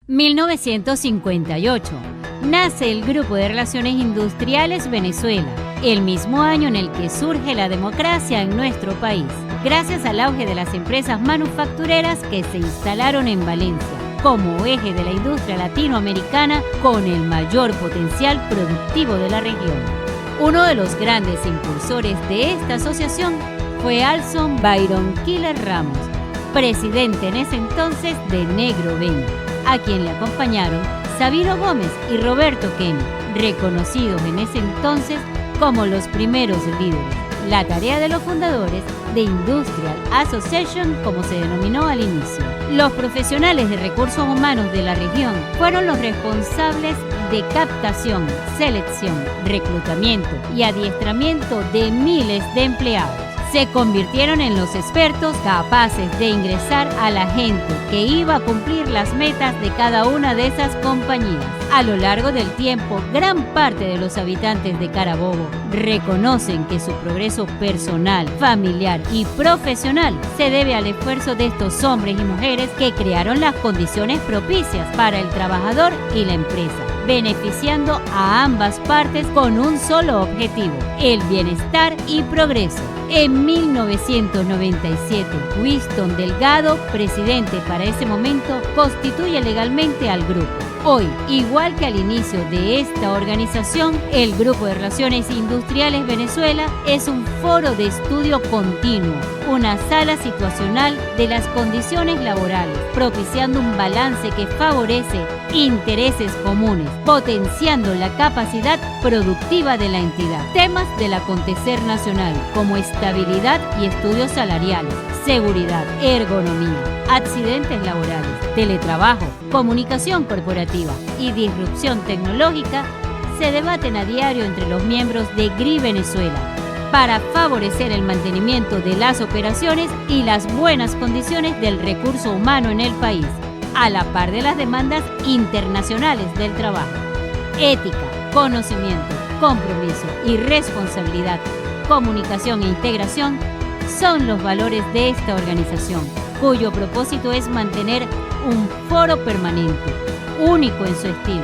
1958. Nace el Grupo de Relaciones Industriales Venezuela, el mismo año en el que surge la democracia en nuestro país, gracias al auge de las empresas manufactureras que se instalaron en Valencia, como eje de la industria latinoamericana con el mayor potencial productivo de la región. Uno de los grandes impulsores de esta asociación fue Alson Byron Killer Ramos, presidente en ese entonces de Negro Ven, a quien le acompañaron Sabino Gómez y Roberto Kenny, reconocidos en ese entonces como los primeros líderes. La tarea de los fundadores de Industrial Association, como se denominó al inicio. Los profesionales de recursos humanos de la región fueron los responsables de captación, selección, reclutamiento y adiestramiento de miles de empleados. Se convirtieron en los expertos capaces de ingresar a la gente que iba a cumplir las metas de cada una de esas compañías. A lo largo del tiempo, gran parte de los habitantes de Carabobo reconocen que su progreso personal, familiar y profesional se debe al esfuerzo de estos hombres y mujeres que crearon las condiciones propicias para el trabajador y la empresa, beneficiando a ambas partes con un solo objetivo: el bienestar y progreso. En 1997, Winston Delgado, presidente para ese momento, constituye legalmente al grupo. Hoy, igual que al inicio de esta organización, el Grupo de Relaciones Industriales Venezuela es un foro de estudio continuo, una sala situacional de las condiciones laborales, propiciando un balance que favorece intereses comunes, potenciando la capacidad productiva de la entidad. Temas del acontecer nacional, como estabilidad y estudios salariales, seguridad, ergonomía, accidentes laborales, teletrabajo, comunicación corporativa y disrupción tecnológica se debaten a diario entre los miembros de GRI Venezuela para favorecer el mantenimiento de las operaciones y las buenas condiciones del recurso humano en el país, a la par de las demandas internacionales del trabajo. Ética, conocimiento, compromiso y responsabilidad, comunicación e integración son los valores de esta organización, cuyo propósito es mantener un foro permanente, único en su estilo,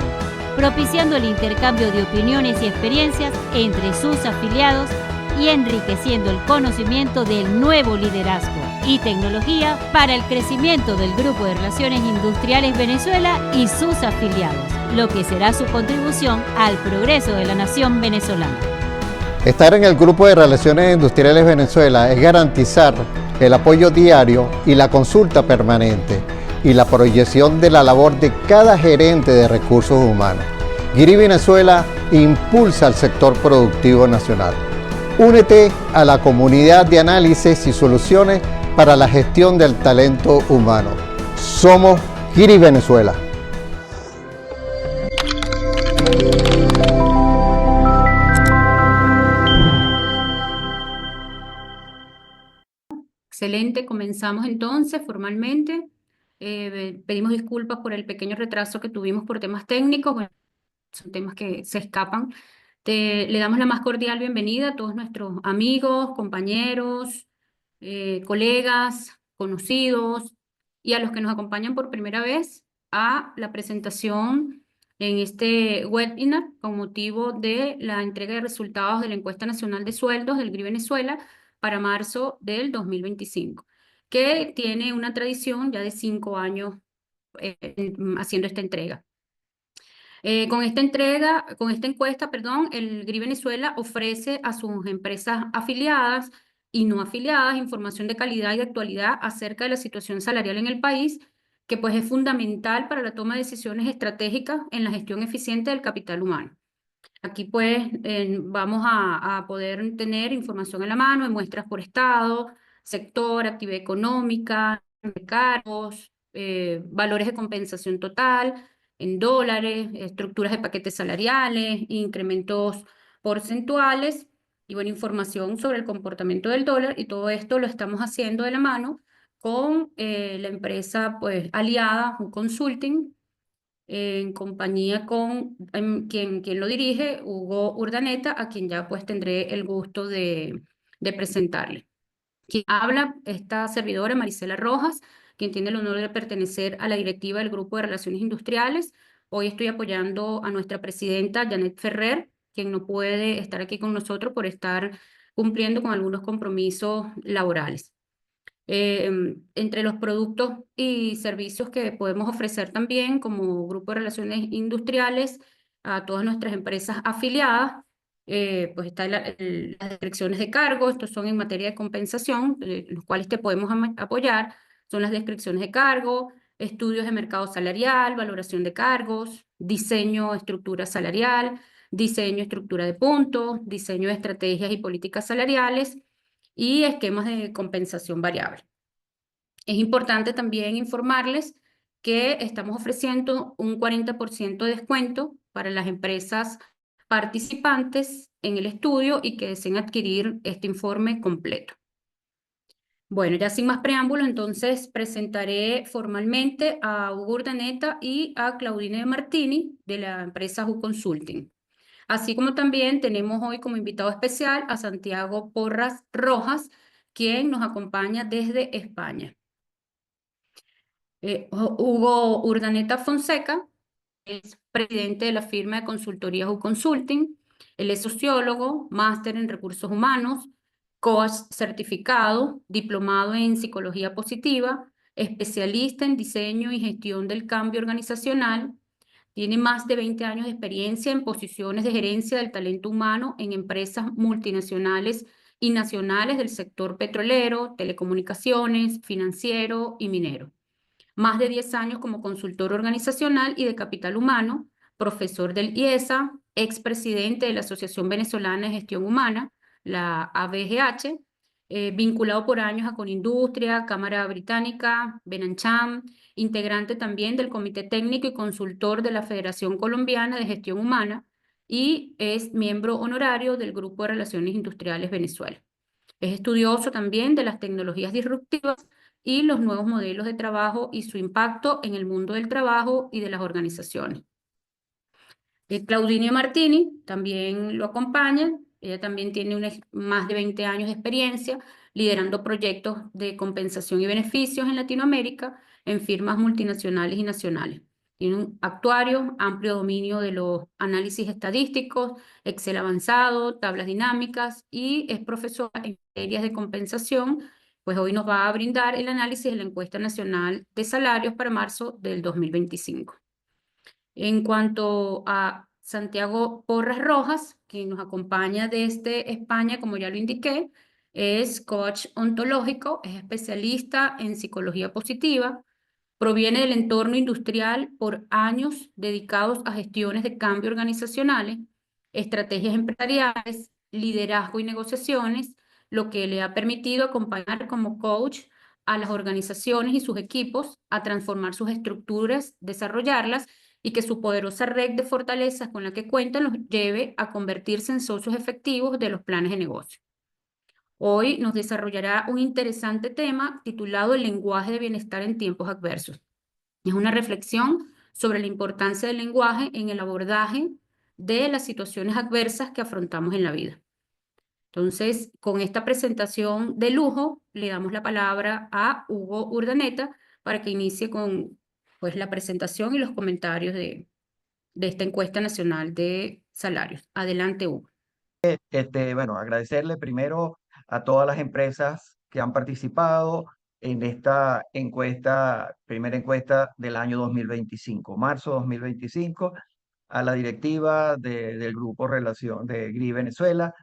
propiciando el intercambio de opiniones y experiencias entre sus afiliados y enriqueciendo el conocimiento del nuevo liderazgo y tecnología para el crecimiento del Grupo de Relaciones Industriales Venezuela y sus afiliados, lo que será su contribución al progreso de la nación venezolana. Estar en el Grupo de Relaciones Industriales Venezuela es garantizar el apoyo diario y la consulta permanente y la proyección de la labor de cada gerente de recursos humanos. GRI Venezuela impulsa al sector productivo nacional. Únete a la comunidad de análisis y soluciones para la gestión del talento humano. Somos GRI Venezuela. Excelente, comenzamos entonces formalmente. Pedimos disculpas por el pequeño retraso que tuvimos por temas técnicos. Bueno, son temas que se escapan. Le damos la más cordial bienvenida a todos nuestros amigos, compañeros, colegas, conocidos y a los que nos acompañan por primera vez a la presentación en este webinar con motivo de la entrega de resultados de la Encuesta Nacional de Sueldos del GRI Venezuela para marzo del 2025, que tiene una tradición ya de 5 años haciendo esta entrega. Con esta encuesta, el GRI Venezuela ofrece a sus empresas afiliadas y no afiliadas información de calidad y de actualidad acerca de la situación salarial en el país, que pues es fundamental para la toma de decisiones estratégicas en la gestión eficiente del capital humano. Aquí pues vamos a poder tener información en la mano, en muestras por estado, sector, actividad económica, cargos, valores de compensación total, en dólares, estructuras de paquetes salariales, incrementos porcentuales y buena información sobre el comportamiento del dólar, y todo esto lo estamos haciendo de la mano con la empresa pues aliada, un consulting, en compañía con quien lo dirige, Hugo Urdaneta, a quien ya pues tendré el gusto de presentarle. Quien habla, esta servidora, Marisela Rojas, quien tiene el honor de pertenecer a la directiva del Grupo de Relaciones Industriales. Hoy estoy apoyando a nuestra presidenta, Janet Ferrer, quien no puede estar aquí con nosotros por estar cumpliendo con algunos compromisos laborales. Entre los productos y servicios que podemos ofrecer también como Grupo de Relaciones Industriales a todas nuestras empresas afiliadas, pues están las descripciones de cargo. Estos son en materia de compensación, los cuales te podemos apoyar. Son las descripciones de cargo, estudios de mercado salarial, valoración de cargos, diseño, estructura salarial, diseño, estructura de puntos, diseño de estrategias y políticas salariales y esquemas de compensación variable. Es importante también informarles que estamos ofreciendo un 40% de descuento para las empresas participantes en el estudio y que deseen adquirir este informe completo. Bueno, ya sin más preámbulos, entonces presentaré formalmente a Hugo Urdaneta y a Claudine Martini de la empresa Who Consulting. Así como también tenemos hoy como invitado especial a Santiago Porras Rojas, quien nos acompaña desde España. Hugo Urdaneta Fonseca es presidente de la firma de consultoría Who Consulting. Él es sociólogo, máster en recursos humanos, coach certificado, diplomado en psicología positiva, especialista en diseño y gestión del cambio organizacional. Tiene más de 20 años de experiencia en posiciones de gerencia del talento humano en empresas multinacionales y nacionales del sector petrolero, telecomunicaciones, financiero y minero. Más de 10 años como consultor organizacional y de capital humano, profesor del IESA, expresidente de la Asociación Venezolana de Gestión Humana, la ABGH, vinculado por años a Conindustria, Cámara Británica, Benancham, integrante también del Comité Técnico y consultor de la Federación Colombiana de Gestión Humana y es miembro honorario del Grupo de Relaciones Industriales Venezuela. Es estudioso también de las tecnologías disruptivas y los nuevos modelos de trabajo y su impacto en el mundo del trabajo y de las organizaciones. Claudine Martini también lo acompaña. Ella también tiene más de 20 años de experiencia liderando proyectos de compensación y beneficios en Latinoamérica en firmas multinacionales y nacionales. Tiene un actuario, amplio dominio de los análisis estadísticos, Excel avanzado, tablas dinámicas y es profesora en materias de compensación. Pues hoy nos va a brindar el análisis de la encuesta nacional de salarios para marzo del 2025. En cuanto a Santiago Porras Rojas, que nos acompaña desde España, como ya lo indiqué, es coach ontológico, es especialista en psicología positiva, proviene del entorno industrial por años dedicados a gestiones de cambio organizacionales, estrategias empresariales, liderazgo y negociaciones, lo que le ha permitido acompañar como coach a las organizaciones y sus equipos a transformar sus estructuras, desarrollarlas y que su poderosa red de fortalezas con la que cuentan los lleve a convertirse en socios efectivos de los planes de negocio. Hoy nos desarrollará un interesante tema titulado El lenguaje de bienestar en tiempos adversos. Es una reflexión sobre la importancia del lenguaje en el abordaje de las situaciones adversas que afrontamos en la vida. Entonces, con esta presentación de lujo, le damos la palabra a Hugo Urdaneta para que inicie con pues, la presentación y los comentarios de esta encuesta nacional de salarios. Adelante, Hugo. Bueno, agradecerle primero a todas las empresas que han participado en esta encuesta, primera encuesta del año 2025, marzo 2025, a la directiva del Grupo Relación de GRI Venezuela,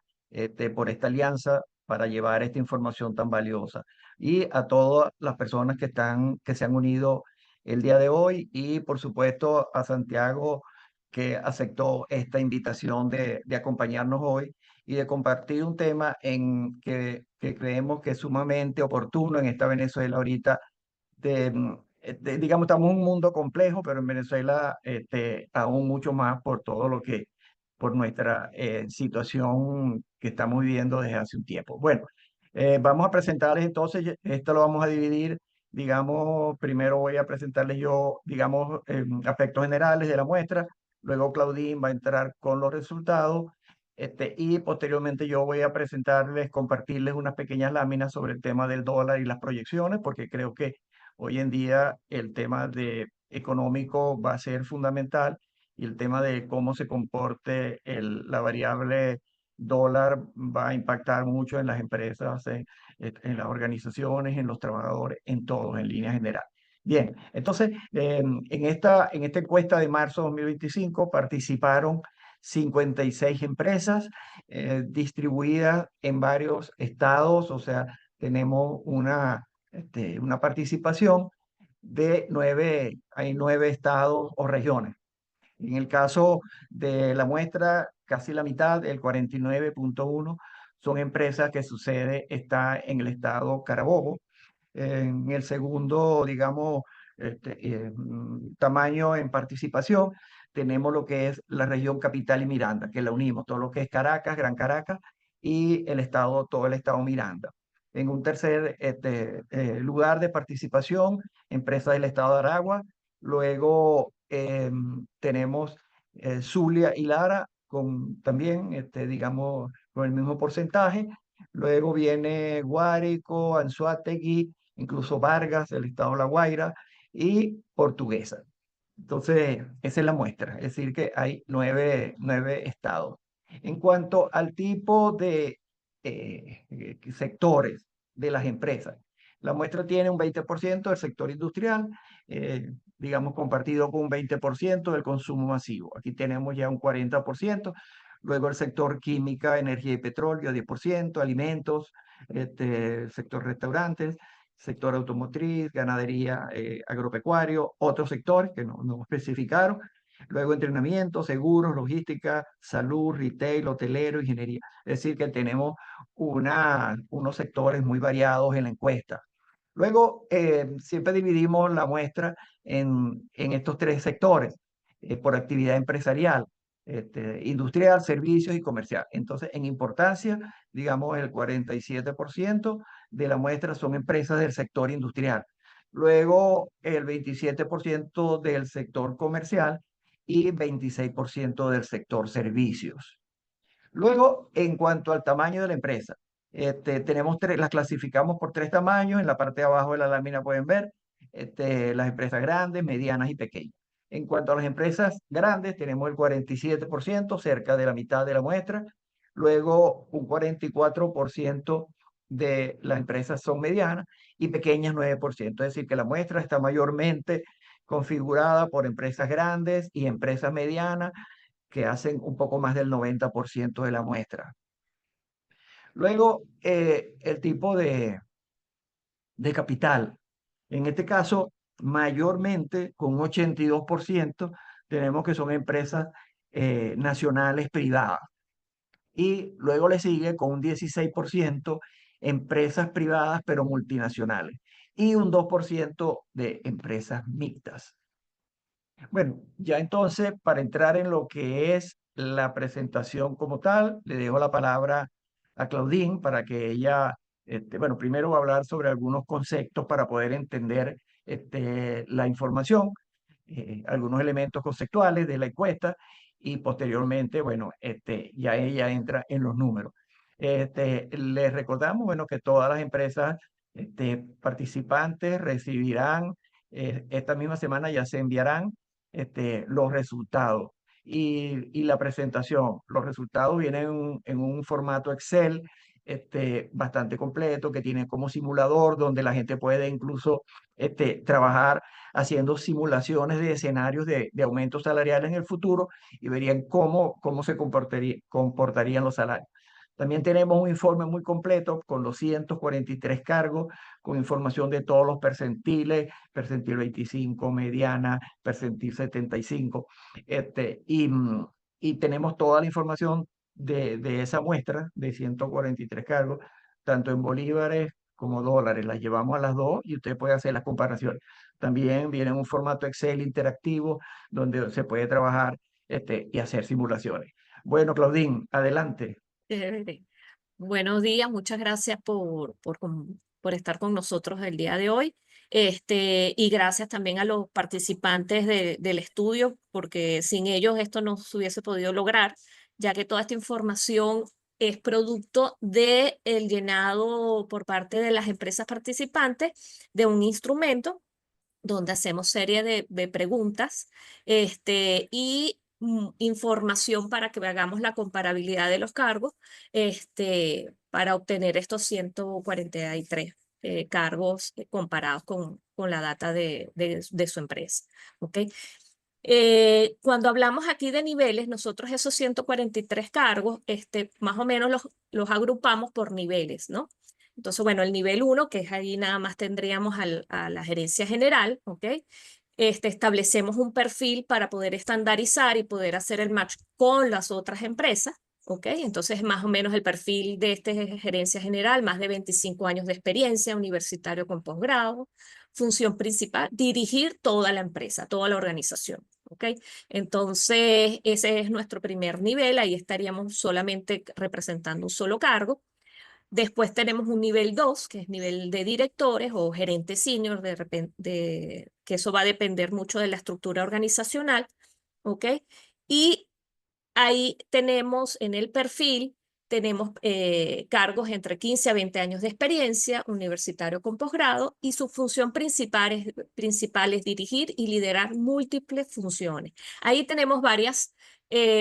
por esta alianza para llevar esta información tan valiosa. Y a todas las personas que se han unido el día de hoy y, por supuesto, a Santiago, que aceptó esta invitación de acompañarnos hoy y de compartir un tema que creemos que es sumamente oportuno en esta Venezuela ahorita. Digamos, estamos en un mundo complejo, pero en Venezuela aún mucho más por nuestra situación que estamos viviendo desde hace un tiempo. Bueno, vamos a presentarles entonces, esto lo vamos a dividir, digamos, primero voy a presentarles yo, digamos, aspectos generales de la muestra. Luego Claudine va a entrar con los resultados y posteriormente yo voy a compartirles unas pequeñas láminas sobre el tema del dólar y las proyecciones, porque creo que Hoy en día el tema económico va a ser fundamental y el tema de cómo se comporte la variable dólar va a impactar mucho en las empresas, en las organizaciones, en los trabajadores, en todos, en línea general. Bien, entonces, en esta encuesta de marzo de 2025 participaron 56 empresas distribuidas en varios estados, o sea, tenemos una participación de hay 9 estados o regiones. En el caso de la muestra, casi la mitad, el 49.1, son empresas que su sede está en el estado Carabobo. En el segundo, digamos, tamaño en participación, tenemos lo que es la región Capital y Miranda, que la unimos, todo lo que es Caracas, Gran Caracas y todo el estado Miranda. En un tercer lugar de participación, empresas del estado de Aragua. Luego tenemos Zulia y Lara también, digamos, con el mismo porcentaje. Luego viene Guárico, Anzoátegui, incluso Vargas, del estado de La Guaira, y Portuguesa. Entonces, esa es la muestra, es decir, que hay 9 estados. En cuanto al tipo de sectores de las empresas, la muestra tiene un 20% del sector industrial, digamos, compartido con un 20% del consumo masivo. Aquí tenemos ya un 40%. Luego el sector química, energía y petróleo, 10%, alimentos, el sector restaurantes, sector automotriz, ganadería, agropecuario, otros sectores que no especificaron. Luego entrenamiento, seguros, logística, salud, retail, hotelero, ingeniería. Es decir, que tenemos unos sectores muy variados en la encuesta. Luego, siempre dividimos la muestra en estos 3 sectores por actividad empresarial. Industrial, servicios y comercial. Entonces, en importancia, digamos, el 47% de la muestra son empresas del sector industrial. Luego, el 27% del sector comercial y 26% del sector servicios. Luego, en cuanto al tamaño de la empresa, tenemos las clasificamos por 3 tamaños. En la parte de abajo de la lámina pueden ver las empresas grandes, medianas y pequeñas. En cuanto a las empresas grandes, tenemos el 47%, cerca de la mitad de la muestra. Luego, un 44% de las empresas son medianas y pequeñas 9%. Es decir, que la muestra está mayormente configurada por empresas grandes y empresas medianas, que hacen un poco más del 90% de la muestra. Luego, el tipo de capital. En este caso, mayormente, con un 82%, tenemos que son empresas nacionales privadas. Y luego le sigue con un 16% empresas privadas, pero multinacionales. Y un 2% de empresas mixtas. Bueno, ya entonces, para entrar en lo que es la presentación como tal, le dejo la palabra a Claudine para que ella, bueno, primero va a hablar sobre algunos conceptos para poder entender la información, algunos elementos conceptuales de la encuesta y posteriormente, bueno, ya ella entra en los números. Les recordamos, bueno, que todas las empresas participantes recibirán, esta misma semana ya se enviarán los resultados y la presentación. Los resultados vienen en un formato Excel bastante completo, que tiene como simulador, donde la gente puede incluso trabajar haciendo simulaciones de escenarios de aumentos salariales en el futuro y verían cómo se comportarían los salarios. También tenemos un informe muy completo con los 143 cargos, con información de todos los percentiles, percentil 25, mediana, percentil 75, y tenemos toda la información de esa muestra de 143 cargos, tanto en bolívares como dólares. Las llevamos a las dos y usted puede hacer las comparaciones. También viene en un formato Excel interactivo donde se puede trabajar y hacer simulaciones. Bueno, Claudine, adelante. Chévere. Buenos días, muchas gracias por estar con nosotros el día de hoy. Y gracias también a los participantes del estudio, porque sin ellos esto no se hubiese podido lograr, ya que toda esta información es producto del llenado por parte de las empresas participantes de un instrumento donde hacemos serie de preguntas y información para que hagamos la comparabilidad de los cargos para obtener estos 143 cargos comparados con la data de su empresa. ¿Okay? Cuando hablamos aquí de niveles, nosotros esos 143 cargos, más o menos los agrupamos por niveles, ¿no? Entonces, bueno, el nivel 1, que es ahí nada más tendríamos a la gerencia general, ¿ok? Establecemos un perfil para poder estandarizar y poder hacer el match con las otras empresas, ¿ok? Entonces, más o menos el perfil de gerencia general, más de 25 años de experiencia, universitario con posgrado, función principal, dirigir toda la empresa, toda la organización, ¿ok? Entonces, ese es nuestro primer nivel, ahí estaríamos solamente representando un solo cargo. Después tenemos un nivel 2, que es nivel de directores o gerente senior, que eso va a depender mucho de la estructura organizacional, ¿ok? Y ahí tenemos en el perfil, tenemos cargos entre 15 a 20 años de experiencia, universitario con posgrado, y su función principal es dirigir y liderar múltiples funciones. Ahí tenemos varias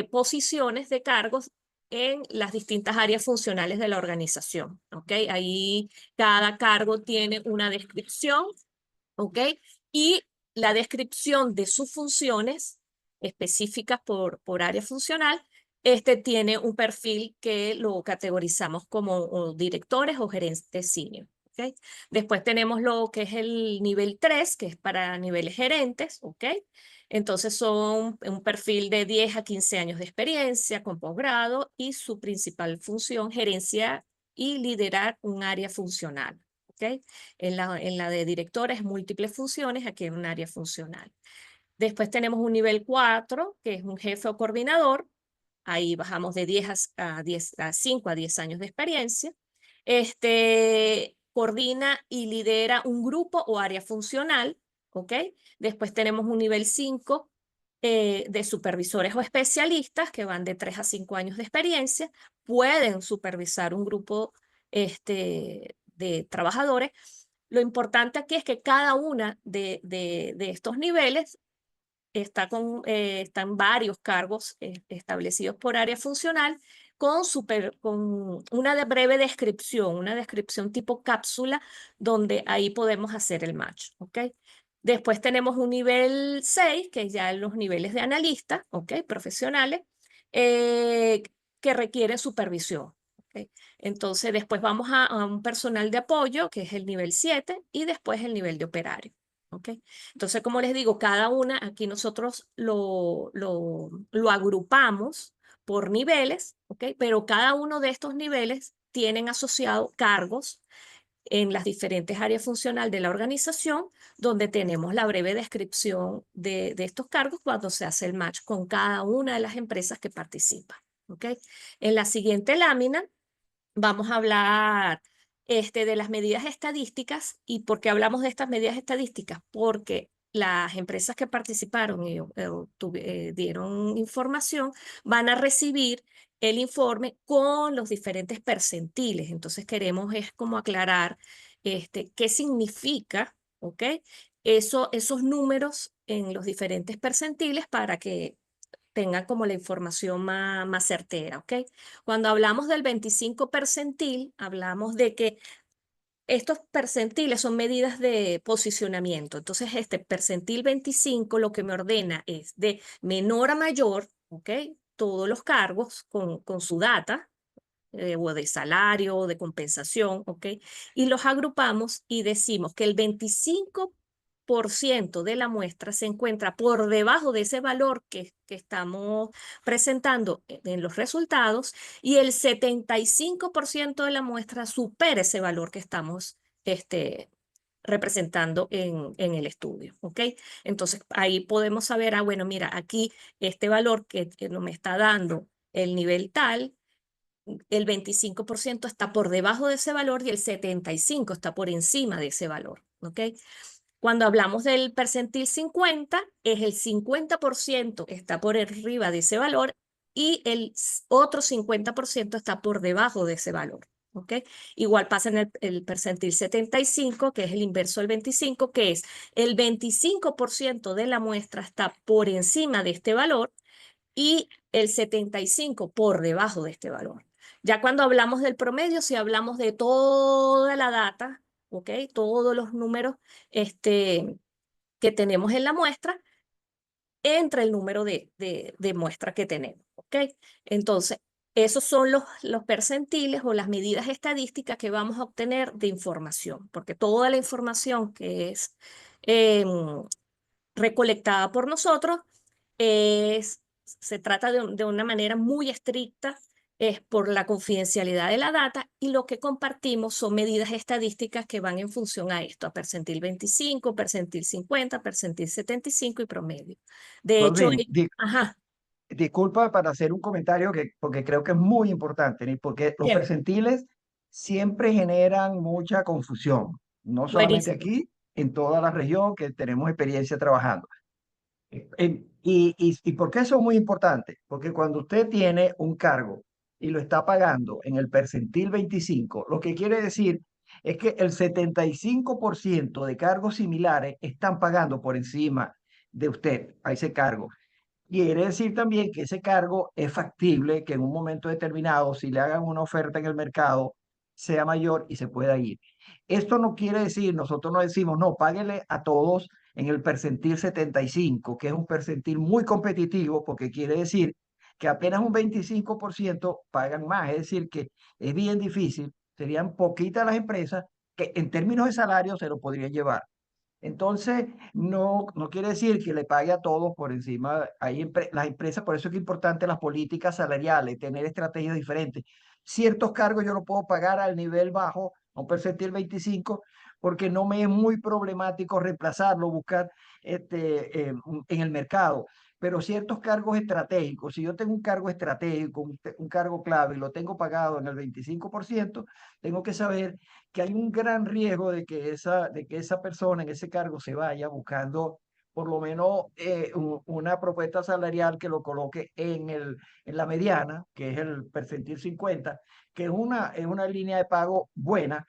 posiciones de cargos en las distintas áreas funcionales de la organización, ¿ok? Ahí cada cargo tiene una descripción, ¿ok? Y la descripción de sus funciones específicas por área funcional, tiene un perfil que lo categorizamos como directores o gerentes senior. ¿Okay? Después tenemos lo que es el nivel 3, que es para niveles gerentes, ¿ok? Entonces son un perfil de 10 a 15 años de experiencia con posgrado y su principal función, gerencia y liderar un área funcional. ¿Okay? En la de directores, múltiples funciones, aquí en un área funcional. Después tenemos un nivel 4, que es un jefe o coordinador. Ahí bajamos de 10 a 5 a 10 años de experiencia. Coordina y lidera un grupo o área funcional. ¿Ok? Después tenemos un nivel 5 de supervisores o especialistas que van de 3 a 5 años de experiencia. Pueden supervisar un grupo de trabajadores. Lo importante aquí es que cada una de estos niveles están varios cargos establecidos por área funcional con una breve descripción, una descripción tipo cápsula, donde ahí podemos hacer el match, ¿ok? Después tenemos un nivel 6, que es ya los niveles de analista, ¿ok? Profesionales, que requieren supervisión. ¿Ok? Entonces, después vamos a un personal de apoyo, que es el nivel 7, y después el nivel de operario. ¿Ok? Entonces, como les digo, cada una, aquí nosotros lo agrupamos por niveles, ¿ok? Pero cada uno de estos niveles tienen asociado cargos en las diferentes áreas funcionales de la organización, donde tenemos la breve descripción de estos cargos cuando se hace el match con cada una de las empresas que participan. ¿Ok? En la siguiente lámina vamos a hablar de las medidas estadísticas. ¿Y por qué hablamos de estas medidas estadísticas? Porque las empresas que participaron y dieron información van a recibir el informe con los diferentes percentiles. Entonces queremos es como aclarar qué significa, ¿ok? Esos números en los diferentes percentiles para que tengan como la información más certera, ¿ok? Cuando hablamos del 25 percentil, hablamos de que estos percentiles son medidas de posicionamiento. Entonces, este percentil 25 lo que me ordena es de menor a mayor, ¿ok? Todos los cargos con su data, o de salario, o de compensación, ¿ok? Y los agrupamos y decimos que el 25% de la muestra se encuentra por debajo de ese valor que estamos presentando en los resultados y el 75% de la muestra supera ese valor que estamos representando en el estudio, ¿ok? Entonces ahí podemos saber, bueno, mira, aquí este valor que no me está dando el nivel tal, el 25% está por debajo de ese valor y el 75% está por encima de ese valor, ¿ok? Cuando hablamos del percentil 50, es el 50% está por arriba de ese valor y el otro 50% está por debajo de ese valor, ¿ok? Igual pasa en el percentil 75, que es el inverso del 25, que es el 25% de la muestra está por encima de este valor y el 75% por debajo de este valor. Ya cuando hablamos del promedio, si hablamos de toda la data, ¿ok? Todos los números que tenemos en la muestra, entre el número de muestra que tenemos, ¿ok? Entonces, esos son los percentiles o las medidas estadísticas que vamos a obtener de información, porque toda la información que es em, recolectada por nosotros se trata de una manera muy estricta, es por la confidencialidad de la data, y lo que compartimos son medidas estadísticas que van en función a esto, a percentil 25, percentil 50, percentil 75 y promedio. De hecho, Claudine, ajá, disculpa para hacer un comentario porque creo que es muy importante, ¿sí? Porque los chévere, percentiles siempre generan mucha confusión, no solamente buenísimo. aquí, en toda la región que tenemos experiencia trabajando. ¿Y por qué eso es muy importante? Porque cuando usted tiene un cargo y lo está pagando en el percentil 25, lo que quiere decir es que el 75% de cargos similares están pagando por encima de usted a ese cargo. Quiere decir también que ese cargo es factible, que en un momento determinado, si le hagan una oferta en el mercado, sea mayor y se pueda ir. Esto no quiere decir, nosotros no decimos, no, páguele a todos en el percentil 75, que es un percentil muy competitivo, porque quiere decir que apenas un 25% pagan más. Es decir, que es bien difícil, serían poquitas las empresas que en términos de salario se lo podrían llevar. Entonces, no quiere decir que le pague a todos por encima. Las empresas, por eso es que es importante las políticas salariales, tener estrategias diferentes. Ciertos cargos yo lo puedo pagar al nivel bajo, a un percentil 25, porque no me es muy problemático reemplazarlo, buscar en el mercado. Pero ciertos cargos estratégicos, si yo tengo un cargo estratégico, un cargo clave y lo tengo pagado en el 25%, tengo que saber que hay un gran riesgo de que esa persona en ese cargo se vaya buscando por lo menos una propuesta salarial que lo coloque en la mediana, que es el percentil 50, que es una línea de pago buena,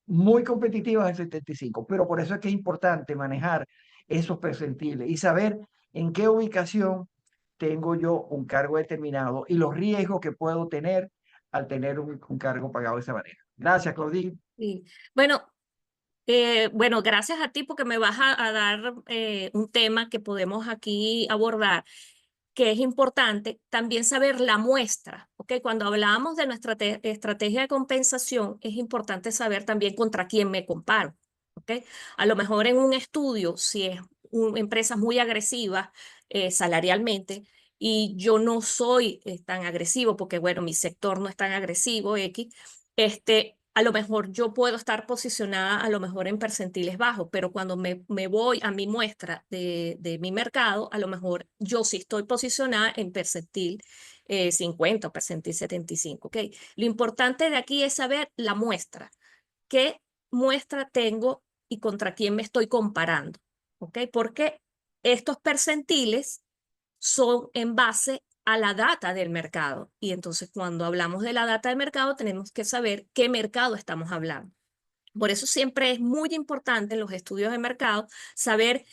muy competitiva, es el 75. Pero por eso es que es importante manejar esos percentiles y saber en qué ubicación tengo yo un cargo determinado y los riesgos que puedo tener al tener un cargo pagado de esa manera. Gracias, Claudine. Sí. Bueno, bueno, gracias a ti porque me vas a dar un tema que podemos aquí abordar, que es importante también saber la muestra, ¿ok? Cuando hablábamos de nuestra estrategia de compensación, es importante saber también contra quién me comparo, ¿ok? A lo mejor en un estudio, si es empresas muy agresivas salarialmente, y yo no soy tan agresivo porque, bueno, mi sector no es tan agresivo, X, a lo mejor yo puedo estar posicionada a lo mejor en percentiles bajos, pero cuando me voy a mi muestra de mi mercado, a lo mejor yo sí estoy posicionada en percentil 50 o percentil 75, ¿ok? Lo importante de aquí es saber la muestra. ¿Qué muestra tengo y contra quién me estoy comparando? ¿Ok? Porque estos percentiles son en base a la data del mercado. Y entonces cuando hablamos de la data del mercado, tenemos que saber qué mercado estamos hablando. Por eso siempre es muy importante en los estudios de mercado saber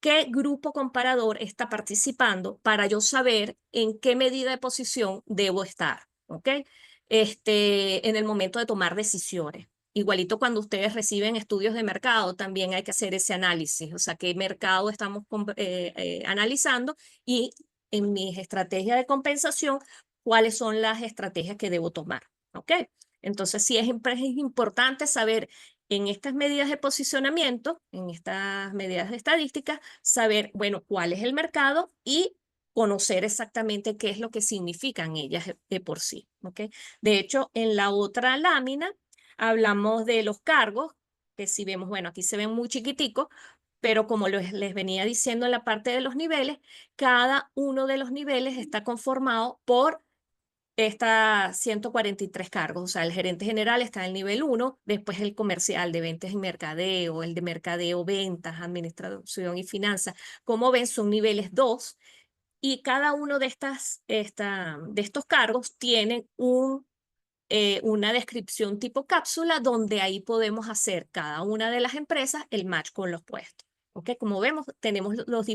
qué grupo comparador está participando para yo saber en qué medida de posición debo estar, ¿ok? En el momento de tomar decisiones. Igualito cuando ustedes reciben estudios de mercado, también hay que hacer ese análisis, o sea, qué mercado estamos analizando y en mis estrategias de compensación, cuáles son las estrategias que debo tomar, ¿ok? Entonces, sí es importante saber en estas medidas de posicionamiento, en estas medidas estadísticas, saber, bueno, cuál es el mercado y conocer exactamente qué es lo que significan ellas de por sí, ¿ok? De hecho, en la otra lámina hablamos de los cargos, que si vemos, bueno, aquí se ven muy chiquiticos, pero como les venía diciendo en la parte de los niveles, cada uno de los niveles está conformado por está 143 cargos, o sea, el gerente general está en el nivel 1, después el comercial de ventas y mercadeo, el de mercadeo, ventas, administración y finanzas. Como ven, son niveles 2 y cada uno de estos cargos tiene un una descripción tipo cápsula donde ahí podemos hacer cada una de las empresas el match con los puestos. ¿Ok? Como vemos, tenemos los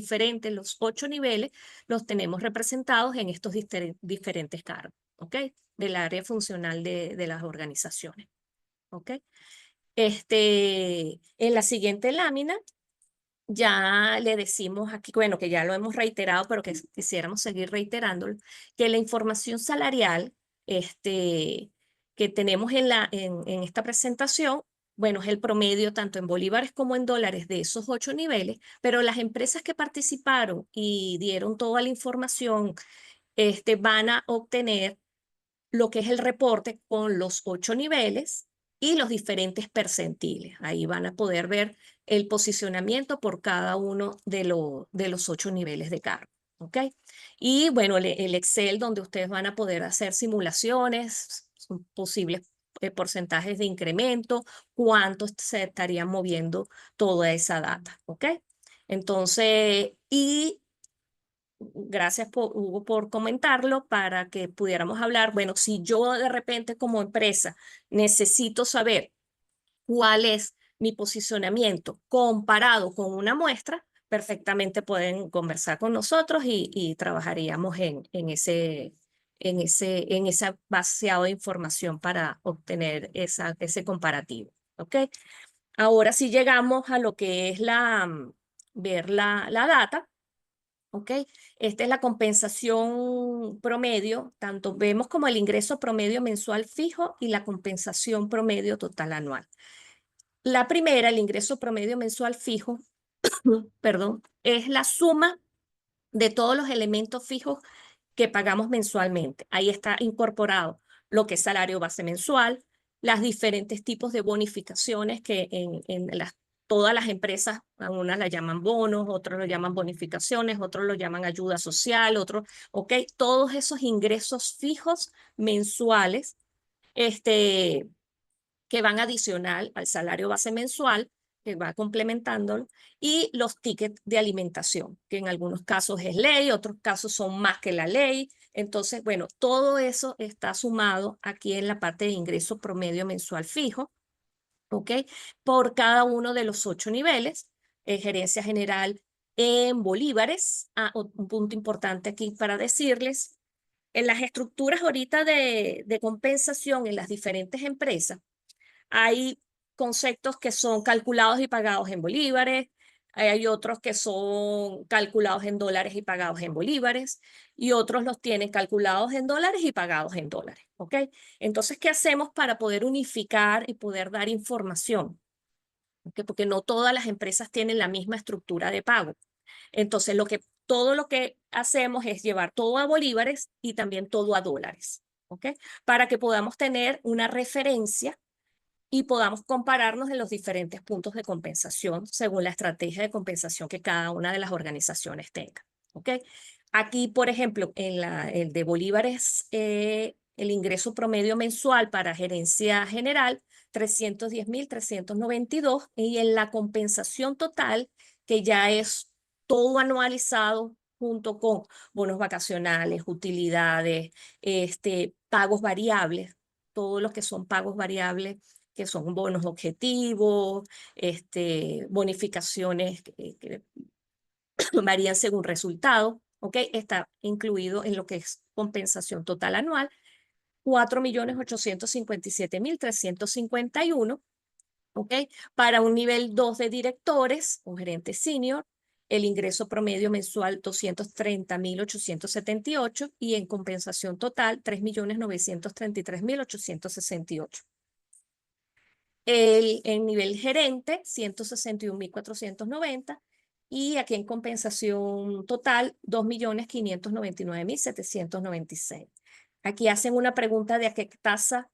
8 niveles, los tenemos representados en estos diferentes cargos, ¿ok? Del área funcional de las organizaciones, ¿ok? En la siguiente lámina ya le decimos aquí, bueno, que ya lo hemos reiterado, pero que quisiéramos seguir reiterándolo, que la información salarial que tenemos en esta presentación, bueno, es el promedio tanto en bolívares como en dólares de esos 8 niveles, pero las empresas que participaron y dieron toda la información van a obtener lo que es el reporte con los 8 niveles y los diferentes percentiles. Ahí van a poder ver el posicionamiento por cada uno de los 8 niveles de cargo. ¿Ok? Y bueno, el Excel donde ustedes van a poder hacer simulaciones, posibles porcentajes de incremento, cuánto se estaría moviendo toda esa data. ¿Ok? Entonces, gracias Hugo por comentarlo para que pudiéramos hablar. Bueno, si yo de repente como empresa necesito saber cuál es mi posicionamiento comparado con una muestra, perfectamente pueden conversar con nosotros y trabajaríamos en ese vaciado de información para obtener ese comparativo. ¿Ok? Ahora sí llegamos a lo que es ver la data. ¿Ok? Esta es la compensación promedio, tanto vemos como el ingreso promedio mensual fijo y la compensación promedio total anual. La primera, el ingreso promedio mensual fijo, perdón, es la suma de todos los elementos fijos que pagamos mensualmente. Ahí está incorporado lo que es salario base mensual, las diferentes tipos de bonificaciones que todas las empresas, algunas la llaman bonos, otros lo llaman bonificaciones, otros lo llaman ayuda social, otros, ¿ok? Todos esos ingresos fijos mensuales, que van adicional al salario base mensual, que va complementándolo, y los tickets de alimentación, que en algunos casos es ley, otros casos son más que la ley. Entonces, bueno, todo eso está sumado aquí en la parte de ingreso promedio mensual fijo, ¿ok? Por cada uno de los 8 niveles, gerencia general en bolívares. Un punto importante aquí para decirles, en las estructuras ahorita de compensación en las diferentes empresas, hay conceptos que son calculados y pagados en bolívares, hay otros que son calculados en dólares y pagados en bolívares, y otros los tienen calculados en dólares y pagados en dólares. ¿Ok? Entonces, ¿qué hacemos para poder unificar y poder dar información? ¿Okay? Porque no todas las empresas tienen la misma estructura de pago. Entonces, todo lo que hacemos es llevar todo a bolívares y también todo a dólares. ¿Ok? Para que podamos tener una referencia y podamos compararnos en los diferentes puntos de compensación según la estrategia de compensación que cada una de las organizaciones tenga. ¿Ok? Aquí, por ejemplo, el de bolívares, el ingreso promedio mensual para gerencia general, 310.392, y en la compensación total, que ya es todo anualizado junto con bonos vacacionales, utilidades, pagos variables, todos los que son pagos variables, que son bonos objetivos, bonificaciones que varían según resultado, ¿ok? Está incluido en lo que es compensación total anual, 4.857.351, ¿ok? Para un nivel 2 de directores o gerente senior, el ingreso promedio mensual 230.878 y en compensación total 3.933.868. En nivel gerente, 161.490 y aquí en compensación total, 2.599.796. Aquí hacen una pregunta de a qué tasa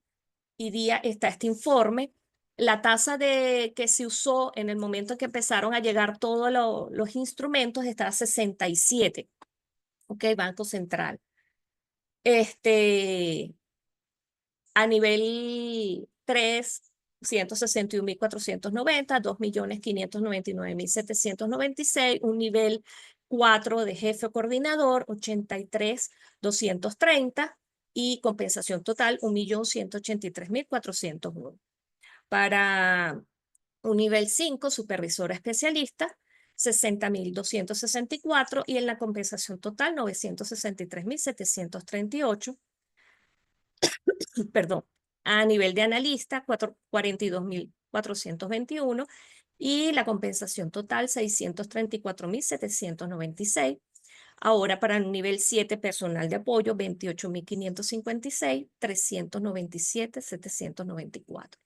y día está este informe. La tasa que se usó en el momento en que empezaron a llegar todos los instrumentos está a 67. Ok, Banco Central. A nivel 3, 161.490, 2.599.796, un nivel 4 de jefe o coordinador, 83.230, y compensación total 1.183.401. Para un nivel 5, supervisora especialista, 60.264 y en la compensación total 963.738. Perdón. A nivel de analista, 42.421 y la compensación total 634.796. Ahora para el nivel 7, personal de apoyo, 28.556, 397.794.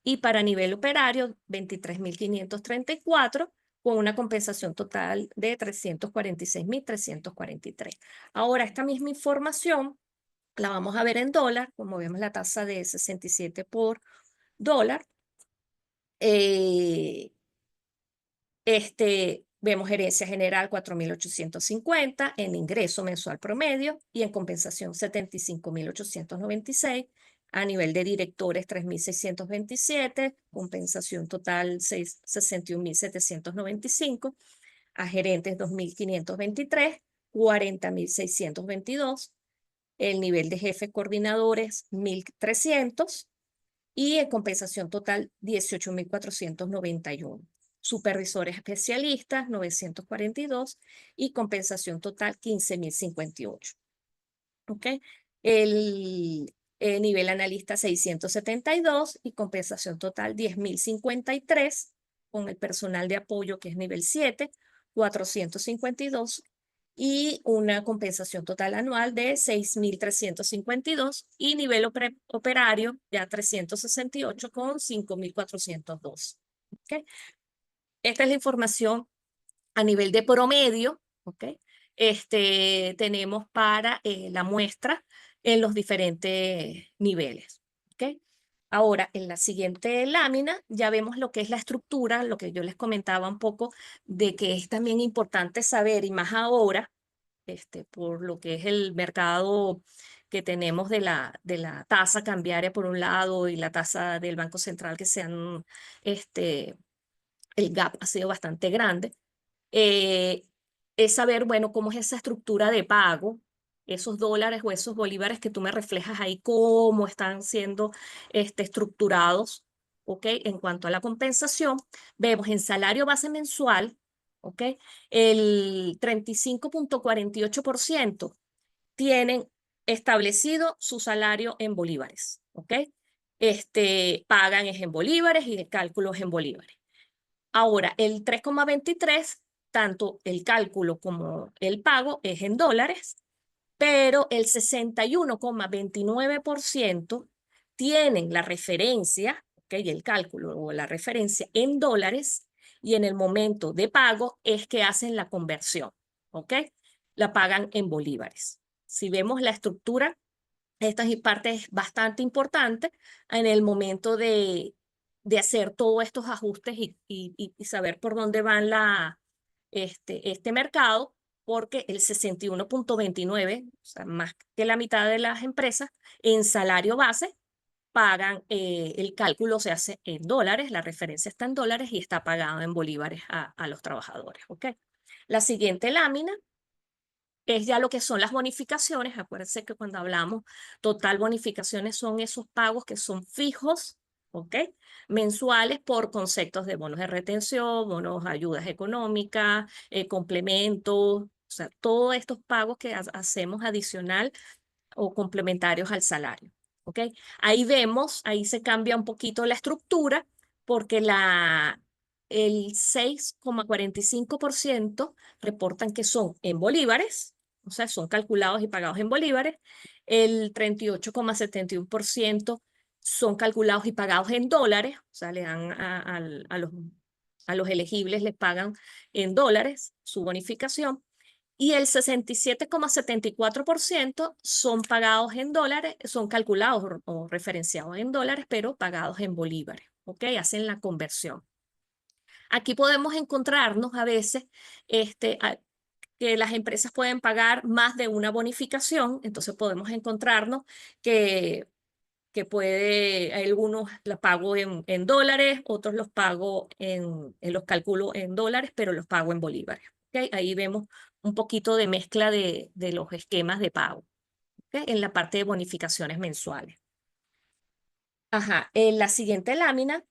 Y para nivel operario, 23.534, con una compensación total de 346.343. Ahora, esta misma información la vamos a ver en dólar, como vemos la tasa de 67 por dólar. Vemos gerencia general 4.850, en ingreso mensual promedio y en compensación 75.896. A nivel de directores 3.627, compensación total 61.795. A gerentes 2.523, 40.622. El nivel de jefes coordinadores 1.300 y en compensación total 18.491. Supervisores especialistas 942 y compensación total 15.058. ¿Ok? El nivel analista 672 y compensación total 10.053 con el personal de apoyo que es nivel 7, 452 y una compensación total anual de 6.352 y nivel operario ya 368 con 5.402. ¿Okay? Esta es la información a nivel de promedio, ¿ok? Tenemos para la muestra en los diferentes niveles, ¿ok? Ahora, en la siguiente lámina ya vemos lo que es la estructura, lo que yo les comentaba un poco de que es también importante saber, y más ahora, por lo que es el mercado que tenemos de la tasa cambiaria por un lado y la tasa del Banco Central que el gap ha sido bastante grande. Es saber, bueno, cómo es esa estructura de pago, esos dólares o esos bolívares que tú me reflejas ahí, cómo están siendo estructurados, ¿ok? En cuanto a la compensación, vemos en salario base mensual, ¿ok? El 35.48% tienen establecido su salario en bolívares, ¿ok? Pagan es en bolívares y el cálculo es en bolívares. Ahora, el 3,23, tanto el cálculo como el pago es en dólares, pero el 61,29% tienen la referencia, ¿okay? El cálculo o la referencia en dólares y en el momento de pago es que hacen la conversión, ¿ok? La pagan en bolívares. Si vemos la estructura, esta parte es bastante importante en el momento de hacer todos estos ajustes y saber por dónde van este mercado, porque el 61.29, o sea, más que la mitad de las empresas, en salario base pagan, el cálculo se hace en dólares, la referencia está en dólares y está pagado en bolívares a los trabajadores. ¿Ok? La siguiente lámina es ya lo que son las bonificaciones. Acuérdense que cuando hablamos total bonificaciones son esos pagos que son fijos, ¿ok? Mensuales por conceptos de bonos de retención, bonos, ayudas económicas, complementos, o sea, todos estos pagos que hacemos adicional o complementarios al salario, ¿ok? Ahí vemos, ahí se cambia un poquito la estructura porque el 6,45% reportan que son en bolívares, o sea, son calculados y pagados en bolívares. El 38,71% son calculados y pagados en dólares, o sea, le dan a los elegibles, les pagan en dólares su bonificación. Y el 67,74% son pagados en dólares, son calculados o referenciados en dólares, pero pagados en bolívares, ¿ok? Hacen la conversión. Aquí podemos encontrarnos a veces que las empresas pueden pagar más de una bonificación, entonces podemos encontrarnos que algunos los pago en dólares, otros los pago los calculo en dólares, pero los pago en bolívares. ¿Okay? Ahí vemos un poquito de mezcla de los esquemas de pago. ¿Ok? ¿ok? En la parte de bonificaciones mensuales. Ajá, en la siguiente lámina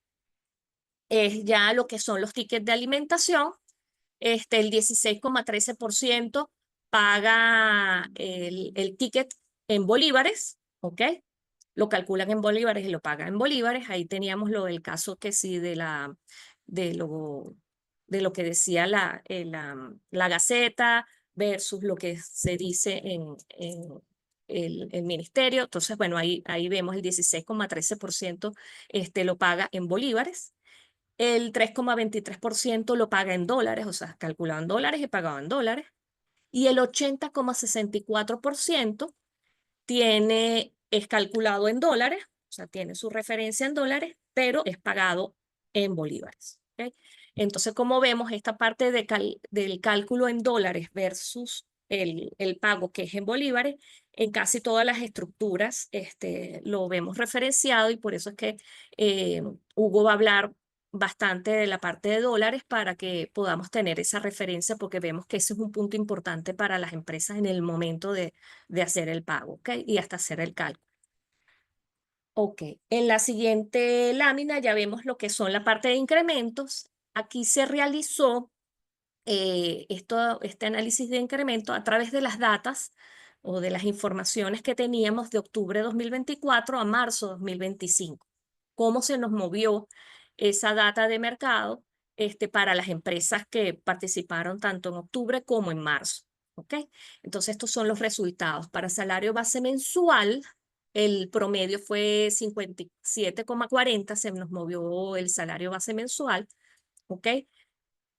es ya lo que son los tickets de alimentación. El 16,13% paga el ticket en bolívares, ¿ok? Lo calculan en bolívares y lo pagan en bolívares. Ahí teníamos el caso que sí de lo que decía la Gaceta versus lo que se dice en el ministerio. Entonces, bueno, ahí vemos el 16,13% lo paga en bolívares. El 3,23% lo paga en dólares, o sea, calculado en dólares y pagado en dólares. Y el 80,64% es calculado en dólares, o sea, tiene su referencia en dólares, pero es pagado en bolívares. ¿Ok? Entonces, como vemos, esta parte del cálculo en dólares versus el pago que es en bolívares, en casi todas las estructuras lo vemos referenciado, y por eso es que Hugo va a hablar bastante de la parte de dólares para que podamos tener esa referencia, porque vemos que ese es un punto importante para las empresas en el momento de hacer el pago, ¿ok? Y hasta hacer el cálculo. Ok, en la siguiente lámina ya vemos lo que son la parte de incrementos. Aquí se realizó este análisis de incremento a través de las datas o de las informaciones que teníamos de octubre de 2024 a marzo de 2025. Cómo se nos movió esa data de mercado para las empresas que participaron tanto en octubre como en marzo. ¿Ok? Entonces, estos son los resultados. Para salario base mensual, el promedio fue 57,40, se nos movió el salario base mensual. ¿Ok?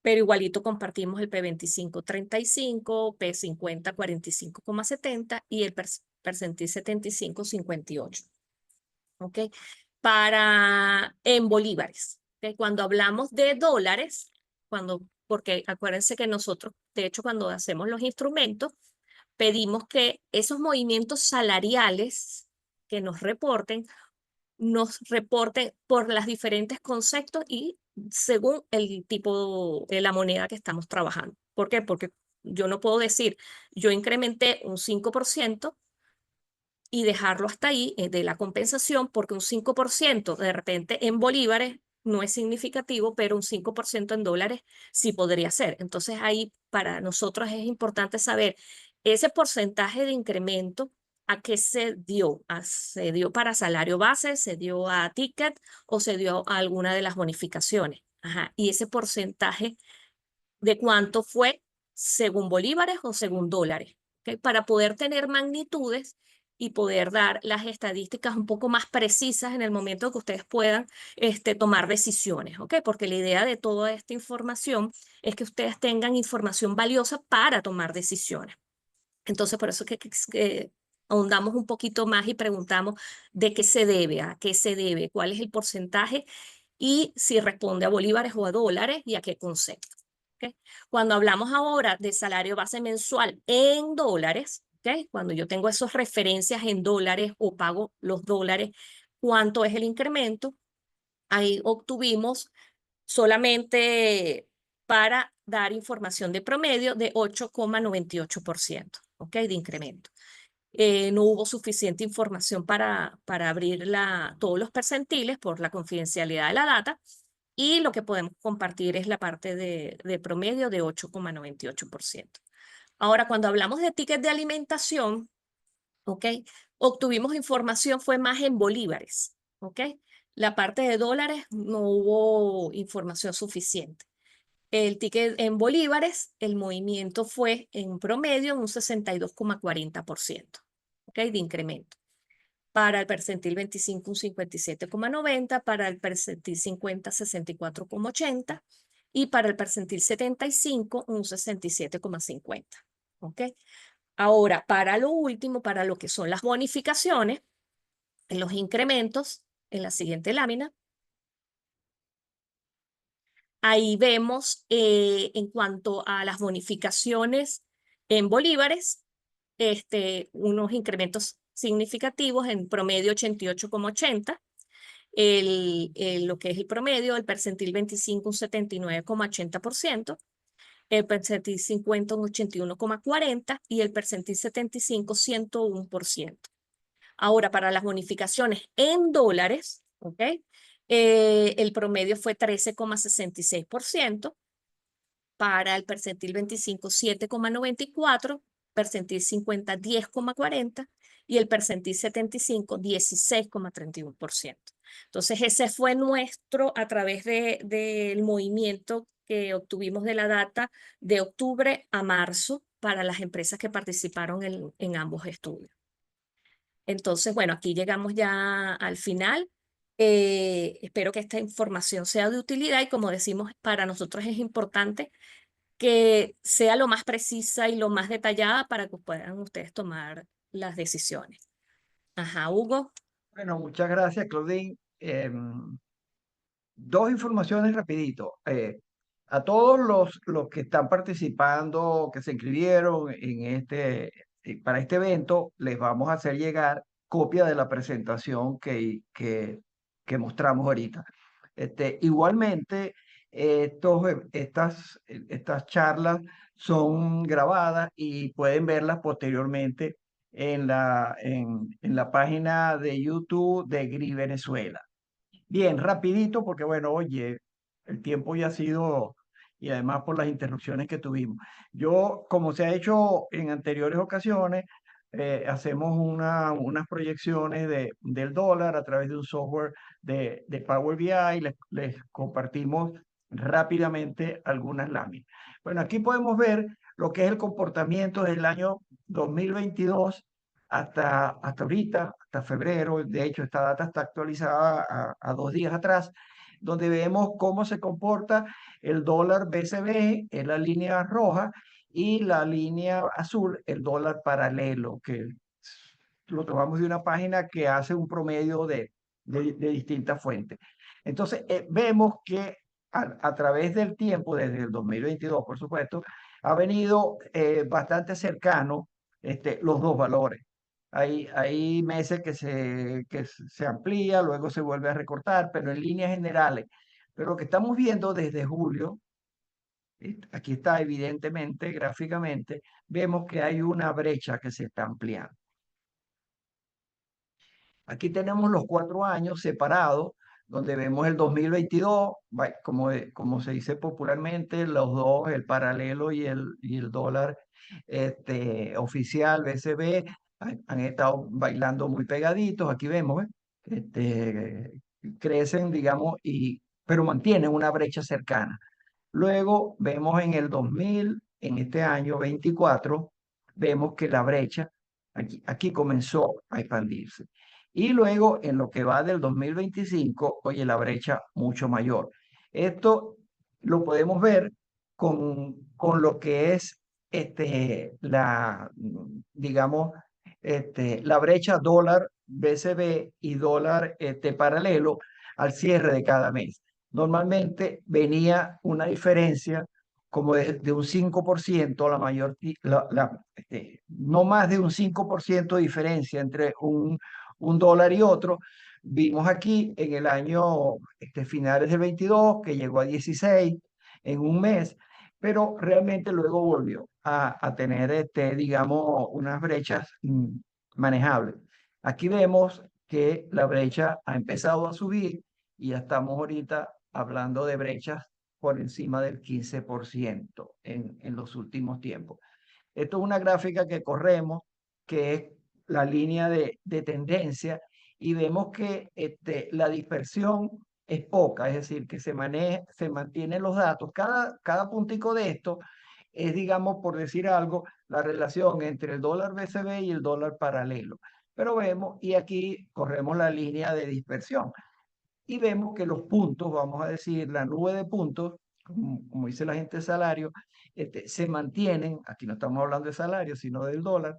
Pero igualito compartimos el P25,35, P50,45,70 y el percentil 75,58. ¿Ok? En bolívares. ¿Ok? Cuando hablamos de dólares, porque acuérdense que nosotros, de hecho, cuando hacemos los instrumentos, pedimos que esos movimientos salariales que nos reporten por los diferentes conceptos y según el tipo de la moneda que estamos trabajando. ¿Por qué? Porque yo no puedo decir, yo incrementé un 5% y dejarlo hasta ahí de la compensación, porque un 5% de repente en bolívares no es significativo, pero un 5% en dólares sí podría ser. Entonces ahí para nosotros es importante saber ese porcentaje de incremento. ¿A qué se dio? ¿Se dio para salario base? ¿Se dio a ticket? ¿O se dio a alguna de las bonificaciones? Ajá. Y ese porcentaje de cuánto fue según bolívares o según dólares, ¿ok? Para poder tener magnitudes y poder dar las estadísticas un poco más precisas en el momento que ustedes puedan tomar decisiones, ¿ok? Porque la idea de toda esta información es que ustedes tengan información valiosa para tomar decisiones. Entonces, por eso que ahondamos un poquito más y preguntamos de qué se debe, a qué se debe, cuál es el porcentaje y si responde a bolívares o a dólares y a qué concepto. ¿Okay? Cuando hablamos ahora de salario base mensual en dólares, ¿okay? Cuando yo tengo esas referencias en dólares o pago los dólares, ¿cuánto es el incremento? Ahí obtuvimos solamente para dar información de promedio de 8,98%, ¿ok? De incremento. No hubo suficiente información para abrir todos los percentiles por la confidencialidad de la data, y lo que podemos compartir es la parte de promedio de 8,98%. Ahora, cuando hablamos de tickets de alimentación, ¿ok? Obtuvimos información, fue más en bolívares, ¿ok? La parte de dólares no hubo información suficiente. El ticket en bolívares, el movimiento fue en promedio un 62,40%, ¿ok? De incremento. Para el percentil 25, un 57,90, para el percentil 50, 64,80 y para el percentil 75, un 67,50, ¿ok? Ahora, para lo último, para lo que son las bonificaciones, en los incrementos, en la siguiente lámina, ahí vemos en cuanto a las bonificaciones en bolívares, unos incrementos significativos en promedio 88,80, lo que es el promedio, el percentil 25, un 79,80%, el percentil 50 un 81,40 y el percentil 75 101%. Ahora, para las bonificaciones en dólares, ¿ok? El promedio fue 13,66%, para el percentil 25, 7,94, percentil 50, 10,40 y el percentil 75, 16,31%. Entonces, ese fue nuestro, a través del movimiento que obtuvimos de la data de octubre a marzo para las empresas que participaron en ambos estudios. Entonces, bueno, aquí llegamos ya al final. Espero que esta información sea de utilidad y, como decimos, para nosotros es importante que sea lo más precisa y lo más detallada para que puedan ustedes tomar las decisiones. Ajá, Hugo. Bueno, muchas gracias, Claudine. Dos informaciones rapidito. A todos los que están participando, que se inscribieron para este evento, les vamos a hacer llegar copia de la presentación que mostramos ahorita. Igualmente, estas charlas son grabadas y pueden verlas posteriormente en la página de YouTube de GRI Venezuela. Bien, rapidito, porque bueno, oye, el tiempo ya ha sido, y además por las interrupciones que tuvimos. Yo, como se ha hecho en anteriores ocasiones, hacemos unas proyecciones del dólar a través de un software de Power BI, les compartimos rápidamente algunas láminas. Bueno, aquí podemos ver lo que es el comportamiento del año 2022 hasta ahorita, hasta febrero. De hecho, esta data está actualizada a 2 días atrás, donde vemos cómo se comporta el dólar BCB en la línea roja y la línea azul, el dólar paralelo, que lo tomamos de una página que hace un promedio de distintas fuentes. Entonces, vemos que a través del tiempo, desde el 2022, por supuesto, ha venido bastante cercano los dos valores. Hay meses que se amplía, luego se vuelve a recortar, pero en líneas generales. Pero lo que estamos viendo desde julio, aquí está evidentemente, gráficamente, vemos que hay una brecha que se está ampliando. Aquí tenemos los 4 años separados, donde vemos el 2022, como se dice popularmente, los dos, el paralelo y el dólar oficial BCB, han estado bailando muy pegaditos. Aquí vemos, crecen, digamos, pero mantienen una brecha cercana. Luego vemos en el 2000, en este año 24, vemos que la brecha aquí comenzó a expandirse. Y luego, en lo que va del 2025, oye, la brecha mucho mayor. Esto lo podemos ver con lo que es digamos, la brecha dólar BCB y dólar paralelo al cierre de cada mes. Normalmente venía una diferencia como de un 5%, no más de un 5% de diferencia entre un dólar y otro. Vimos aquí en el año finales del 22 que llegó a 16 en un mes, pero realmente luego volvió a tener, digamos, unas brechas manejables. Aquí vemos que la brecha ha empezado a subir y ya estamos ahorita hablando de brechas por encima del 15% en los últimos tiempos. Esto es una gráfica que corremos, que es la línea de tendencia, y vemos que la dispersión es poca, es decir, que se mantienen los datos. Cada puntico de esto es, digamos, por decir algo, la relación entre el dólar BCB y el dólar paralelo. Pero vemos, y aquí corremos la línea de dispersión, y vemos que los puntos, vamos a decir, la nube de puntos, como dice la gente de salario, se mantienen, aquí no estamos hablando de salario, sino del dólar,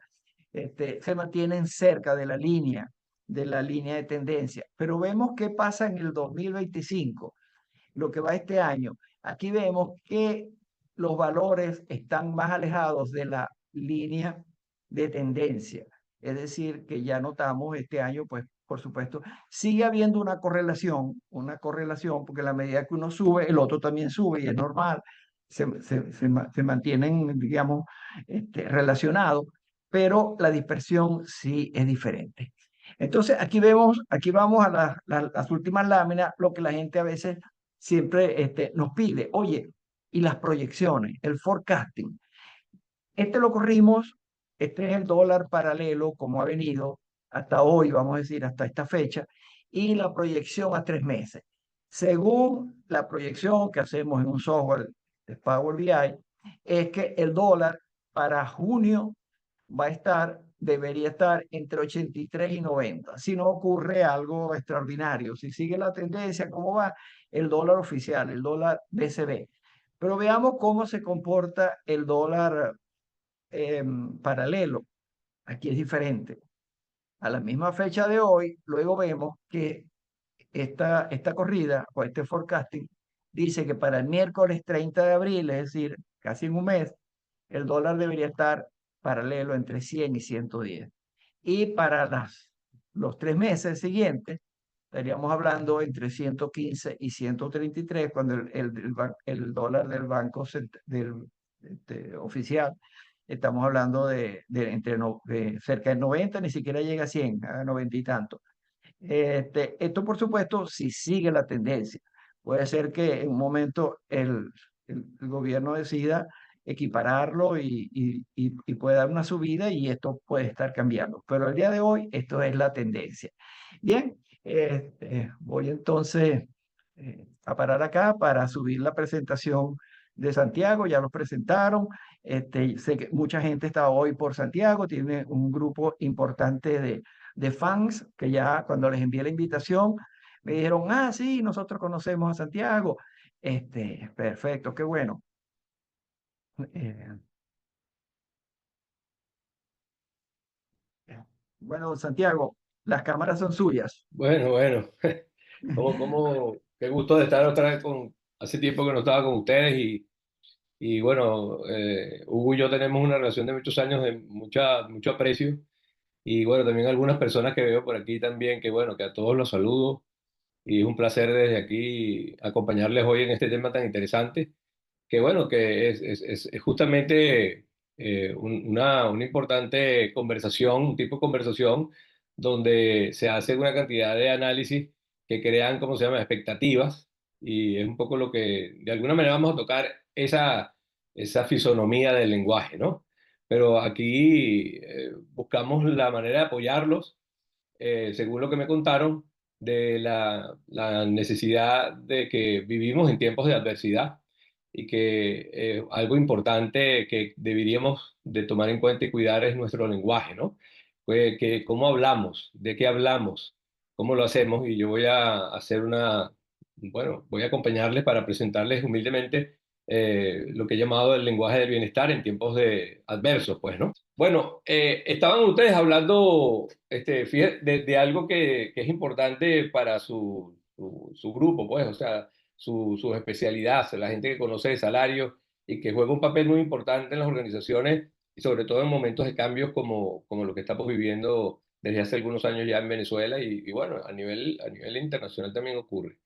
se mantienen cerca de la línea de tendencia. Pero vemos qué pasa en el 2025, lo que va este año. Aquí vemos que los valores están más alejados de la línea de tendencia. Es decir, que ya notamos este año, pues, por supuesto, sigue habiendo una correlación, porque a la medida que uno sube, el otro también sube y es normal. se mantienen, digamos, relacionados, pero la dispersión sí es diferente. Entonces, aquí vamos a las últimas láminas, lo que la gente a veces siempre nos pide. Oye, y las proyecciones, el forecasting. Lo corrimos, este es el dólar paralelo, como ha venido hasta hoy, vamos a decir, hasta esta fecha, y la proyección a 3 meses. Según la proyección que hacemos en un software de Power BI, es que el dólar para junio debería estar entre 83 y 90. Si no ocurre algo extraordinario, si sigue la tendencia, ¿cómo va el dólar oficial, el dólar BCB? Pero veamos cómo se comporta el dólar paralelo. Aquí es diferente. A la misma fecha de hoy, luego vemos que esta corrida o este forecasting dice que para el miércoles 30 de abril, es decir, casi en un mes, el dólar debería estar paralelo entre 100 y 110. Y para los 3 meses siguientes, estaríamos hablando entre 115 y 133, cuando el dólar del banco oficial, estamos hablando de cerca de 90, ni siquiera llega a 100, a 90 y tanto. Esto, por supuesto, si sigue la tendencia. Puede ser que en un momento el gobierno decida equipararlo y puede dar una subida y esto puede estar cambiando. Pero el día de hoy, esto es la tendencia. Bien, voy entonces a parar acá para subir la presentación de Santiago. Ya los presentaron. Sé que mucha gente está hoy por Santiago, tiene un grupo importante de fans que ya cuando les envié la invitación me dijeron, ah, sí, nosotros conocemos a Santiago. Perfecto, qué bueno. Eh, bueno, Santiago, las cámaras son suyas. Bueno, bueno, qué gusto de estar otra vez hace tiempo que no estaba con ustedes y bueno, Hugo y yo tenemos una relación de muchos años de mucho aprecio y bueno, también algunas personas que veo por aquí también, que bueno, que a todos los saludo y es un placer desde aquí acompañarles hoy en este tema tan interesante, que bueno, que es justamente una importante conversación, un tipo de conversación donde se hace una cantidad de análisis que crean, ¿cómo se llama?, expectativas, y es un poco lo que, de alguna manera vamos a tocar esa fisonomía del lenguaje, ¿no? Pero aquí buscamos la manera de apoyarlos, según lo que me contaron, de la necesidad de que vivimos en tiempos de adversidad y que algo importante que deberíamos de tomar en cuenta y cuidar es nuestro lenguaje, ¿no? Que cómo hablamos, de qué hablamos, cómo lo hacemos, y yo voy a hacer bueno, voy a acompañarles para presentarles humildemente lo que he llamado el lenguaje del bienestar en tiempos de adversos, pues, ¿no? Bueno, estaban ustedes hablando fíjate, de algo que es importante para su grupo, pues, o sea, sus especialidades, la gente que conoce de salarios y que juega un papel muy importante en las organizaciones y sobre todo en momentos de cambios como lo que estamos viviendo desde hace algunos años ya en Venezuela y bueno, a nivel internacional también ocurre.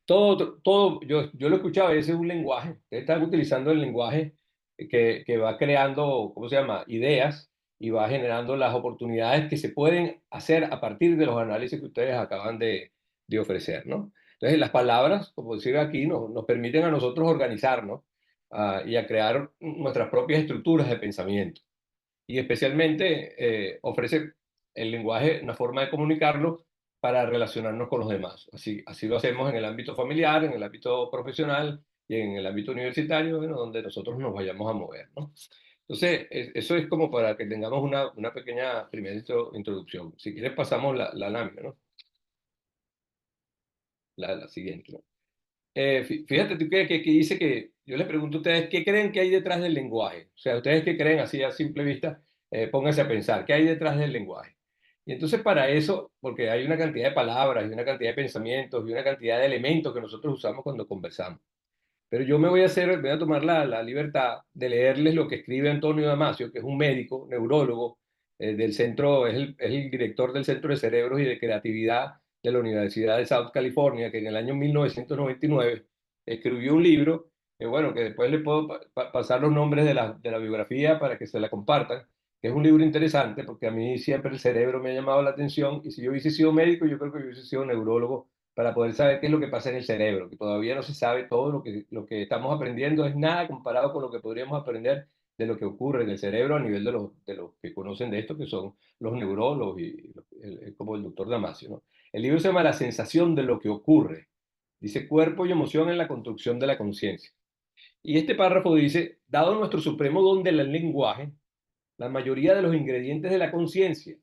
Yo lo escuchaba, ese es un lenguaje, ustedes están utilizando el lenguaje que va creando, ¿cómo se llama?, ideas y va generando las oportunidades que se pueden hacer a partir de los análisis que ustedes acaban de ofrecer, ¿no? Entonces, las palabras, como decir aquí, nos permiten a nosotros organizarnos y a crear nuestras propias estructuras de pensamiento. Y especialmente ofrece el lenguaje una forma de comunicarlo para relacionarnos con los demás. Así lo hacemos en el ámbito familiar, en el ámbito profesional y en el ámbito universitario, bueno, donde nosotros nos vayamos a mover, ¿no? Entonces, eso es como para que tengamos una pequeña primera introducción. Si quieres, pasamos la lámina, ¿no? La siguiente, ¿no? Fíjate tú que dice que yo les pregunto a ustedes qué creen que hay detrás del lenguaje. O sea, ustedes qué creen así a simple vista, pónganse a pensar qué hay detrás del lenguaje. Y entonces para eso, porque hay una cantidad de palabras y una cantidad de pensamientos y una cantidad de elementos que nosotros usamos cuando conversamos. Pero yo voy a tomar la libertad de leerles lo que escribe Antonio Damasio, que es un médico, neurólogo, del centro, es el director del Centro de Cerebros y de Creatividad de la Universidad de South California, que en el año 1999 escribió un libro bueno, que después le puedo pasar los nombres de la biografía para que se la compartan, que es un libro interesante porque a mí siempre el cerebro me ha llamado la atención y si yo hubiese sido médico, yo creo que yo hubiese sido neurólogo para poder saber qué es lo que pasa en el cerebro, que todavía no se sabe todo lo que estamos aprendiendo, es nada comparado con lo que podríamos aprender de lo que ocurre en el cerebro a nivel de los que conocen de esto, que son los neurólogos y como el doctor Damasio, ¿no? El libro se llama La sensación de lo que ocurre. Dice cuerpo y emoción en la construcción de la conciencia. Y este párrafo dice, dado nuestro supremo don del lenguaje, la mayoría de los ingredientes de la conciencia,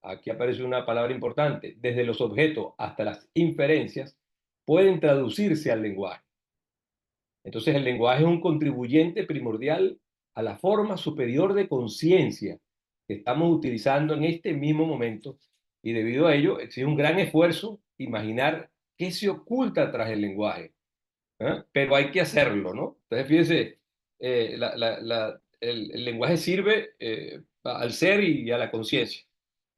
aquí aparece una palabra importante, desde los objetos hasta las inferencias, pueden traducirse al lenguaje. Entonces el lenguaje es un contribuyente primordial a la forma superior de conciencia que estamos utilizando en este mismo momento y debido a ello exige un gran esfuerzo imaginar qué se oculta tras el lenguaje. ¿Eh? Pero hay que hacerlo, ¿no? Entonces, fíjense, el lenguaje sirve al ser y a la conciencia,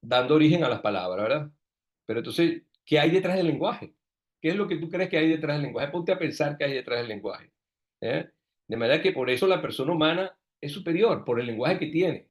dando origen a las palabras, ¿verdad? Pero entonces, ¿qué hay detrás del lenguaje? ¿Qué es lo que tú crees que hay detrás del lenguaje? Ponte a pensar qué hay detrás del lenguaje. ¿Eh? De manera que por eso la persona humana es superior, por el lenguaje que tiene.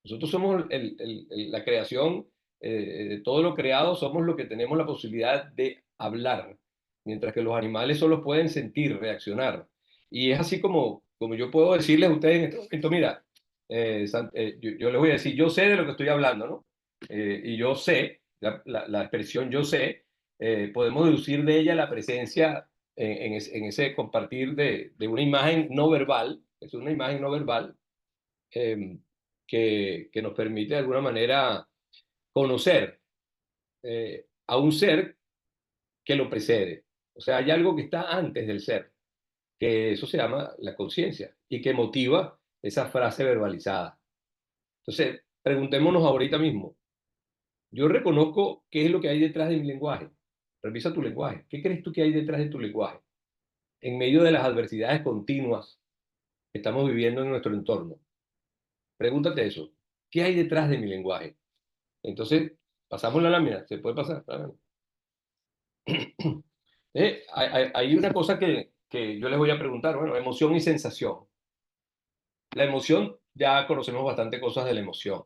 Nosotros somos la creación de todo lo creado, somos lo que tenemos la posibilidad de hablar, mientras que los animales solo pueden sentir, reaccionar. Y es así como yo puedo decirles a ustedes en este momento, mira, yo les voy a decir, yo sé de lo que estoy hablando, ¿no? Y yo sé, la expresión yo sé, podemos deducir de ella la presencia en ese compartir de una imagen no verbal, es una imagen no verbal, eh, que nos permite de alguna manera conocer a un ser que lo precede. O sea, hay algo que está antes del ser, que eso se llama la conciencia y que motiva esa frase verbalizada. Entonces, preguntémonos ahorita mismo, yo reconozco qué es lo que hay detrás de mi lenguaje. Revisa tu lenguaje. ¿Qué crees tú que hay detrás de tu lenguaje? En medio de las adversidades continuas que estamos viviendo en nuestro entorno. Pregúntate eso. ¿Qué hay detrás de mi lenguaje? Entonces, pasamos la lámina. ¿Se puede pasar la lámina? Hay una cosa que yo les voy a preguntar. Bueno, emoción y sensación. La emoción, ya conocemos bastante cosas de la emoción.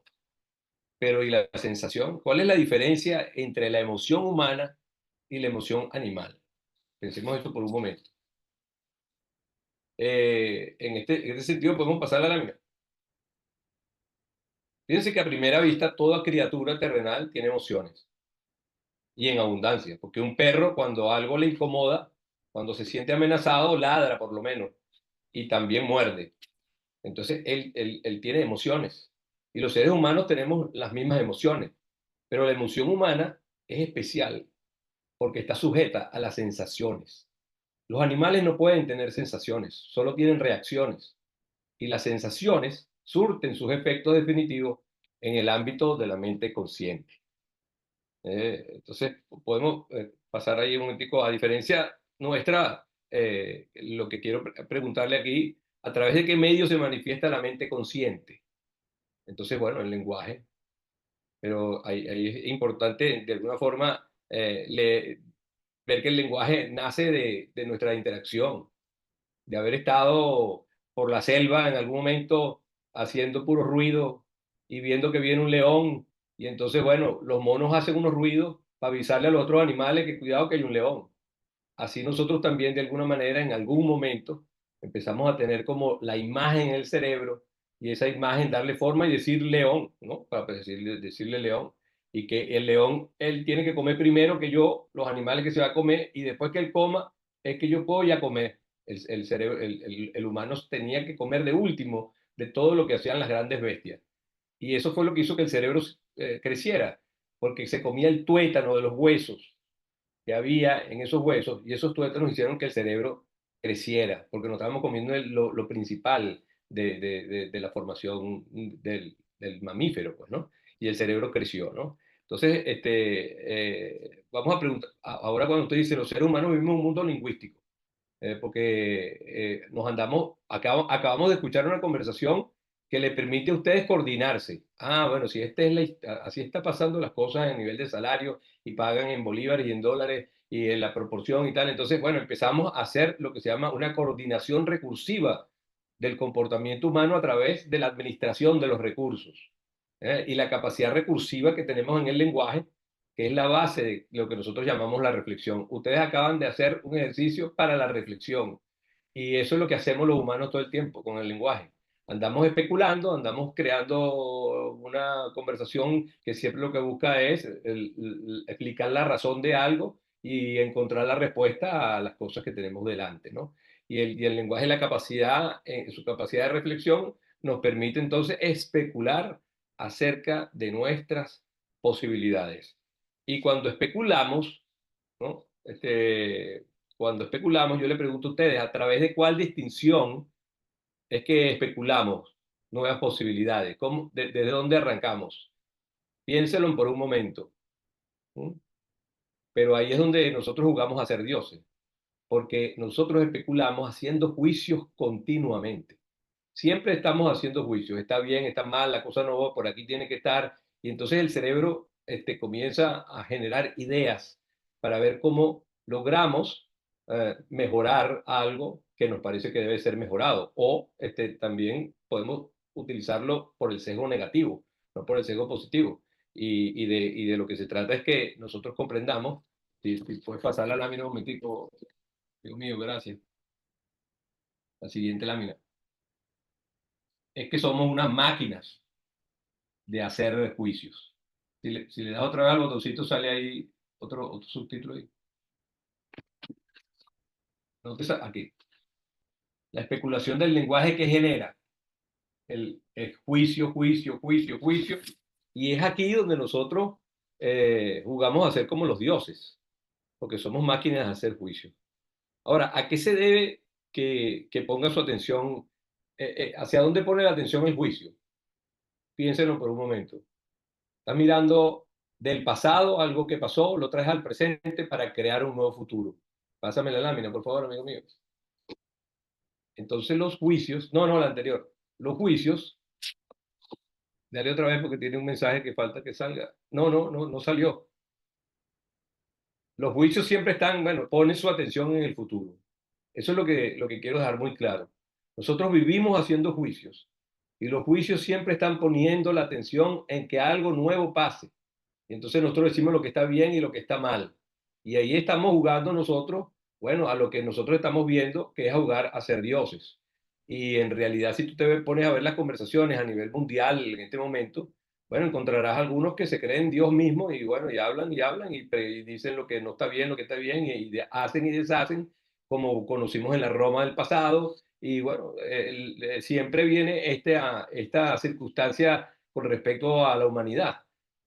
Pero ¿y la sensación? ¿Cuál es la diferencia entre la emoción humana y la emoción animal? Pensemos esto por un momento. En este sentido podemos pasar la lámina. Fíjense que a primera vista toda criatura terrenal tiene emociones y en abundancia, porque un perro cuando algo le incomoda, cuando se siente amenazado, ladra por lo menos y también muerde. Entonces él tiene emociones y los seres humanos tenemos las mismas emociones, pero la emoción humana es especial porque está sujeta a las sensaciones. Los animales no pueden tener sensaciones, solo tienen reacciones y las sensaciones surten sus efectos definitivos en el ámbito de la mente consciente. Entonces, podemos pasar ahí un momentico. A diferencia nuestra, lo que quiero preguntarle aquí, ¿a través de qué medio se manifiesta la mente consciente? Entonces, bueno, el lenguaje. Pero ahí es importante, de alguna forma, ver que el lenguaje nace de nuestra interacción, de haber estado por la selva en algún momento haciendo puro ruido y viendo que viene un león. Y entonces, bueno, los monos hacen unos ruidos para avisarle a los otros animales que cuidado que hay un león. Así nosotros también de alguna manera en algún momento empezamos a tener como la imagen en el cerebro y esa imagen darle forma y decir león, ¿no? Para decirle león. Y que el león, él tiene que comer primero que yo, los animales que se va a comer, y después que él coma, es que yo puedo ya comer. El cerebro, el humano tenía que comer de último de todo lo que hacían las grandes bestias. Y eso fue lo que hizo que el cerebro creciera, porque se comía el tuétano de los huesos que había en esos huesos y esos tuétanos hicieron que el cerebro creciera, porque nos estábamos comiendo lo principal de la formación del mamífero, pues, ¿no? Y el cerebro creció, ¿no? Entonces, vamos a preguntar, ahora cuando usted dice los seres humanos vivimos en un mundo lingüístico, porque acabamos de escuchar una conversación que le permite a ustedes coordinarse. Ah, bueno, si así está pasando las cosas a nivel de salario y pagan en bolívares y en dólares y en la proporción y tal. Entonces, bueno, empezamos a hacer lo que se llama una coordinación recursiva del comportamiento humano a través de la administración de los recursos, y la capacidad recursiva que tenemos en el lenguaje, que es la base de lo que nosotros llamamos la reflexión. Ustedes acaban de hacer un ejercicio para la reflexión y eso es lo que hacemos los humanos todo el tiempo con el lenguaje. Andamos especulando, andamos creando una conversación que siempre lo que busca es explicar la razón de algo y encontrar la respuesta a las cosas que tenemos delante, ¿no? Y el lenguaje, la capacidad, su capacidad de reflexión, nos permite entonces especular acerca de nuestras posibilidades. Y cuando especulamos, ¿no? Cuando especulamos, yo le pregunto a ustedes, ¿a través de cuál distinción es que especulamos nuevas posibilidades? ¿Desde dónde arrancamos? Piénselo por un momento. ¿Mm? Pero ahí es donde nosotros jugamos a ser dioses, porque nosotros especulamos haciendo juicios continuamente. Siempre estamos haciendo juicios, está bien, está mal, la cosa no va, por aquí tiene que estar, y entonces el cerebro comienza a generar ideas para ver cómo logramos mejorar algo que nos parece que debe ser mejorado, o también utilizarlo por el sesgo negativo, no por el sesgo positivo, y de lo que se trata es que nosotros comprendamos, si puedes pasar la lámina un momentico, Dios mío, gracias, la siguiente lámina, es que somos unas máquinas de hacer juicios. Si le das otra vez al botoncito, sale ahí otro subtítulo ahí. Aquí. La especulación del lenguaje que genera el juicio, juicio, juicio, juicio. Y es aquí donde nosotros jugamos a ser como los dioses, porque somos máquinas de hacer juicios. Ahora, ¿a qué se debe que ponga su atención? ¿Hacia dónde pone la atención el juicio? Piénsenlo por un momento. Estás mirando del pasado algo que pasó, lo traes al presente para crear un nuevo futuro. Pásame la lámina, por favor, amigo mío. Entonces los juicios, no, la anterior, los juicios, dale otra vez porque tiene un mensaje que falta que salga. No salió. Los juicios siempre están, bueno, ponen su atención en el futuro. Eso es lo que quiero dejar muy claro. Nosotros vivimos haciendo juicios y los juicios siempre están poniendo la atención en que algo nuevo pase. Y entonces nosotros decimos lo que está bien y lo que está mal. Y ahí estamos jugando nosotros, bueno, a lo que nosotros estamos viendo, que es jugar a ser dioses. Y en realidad, si tú te pones a ver las conversaciones a nivel mundial en este momento, bueno, encontrarás algunos que se creen Dios mismo y bueno, y hablan y dicen lo que no está bien, lo que está bien, hacen y deshacen, como conocimos en la Roma del pasado. Y bueno, siempre viene esta circunstancia con respecto a la humanidad.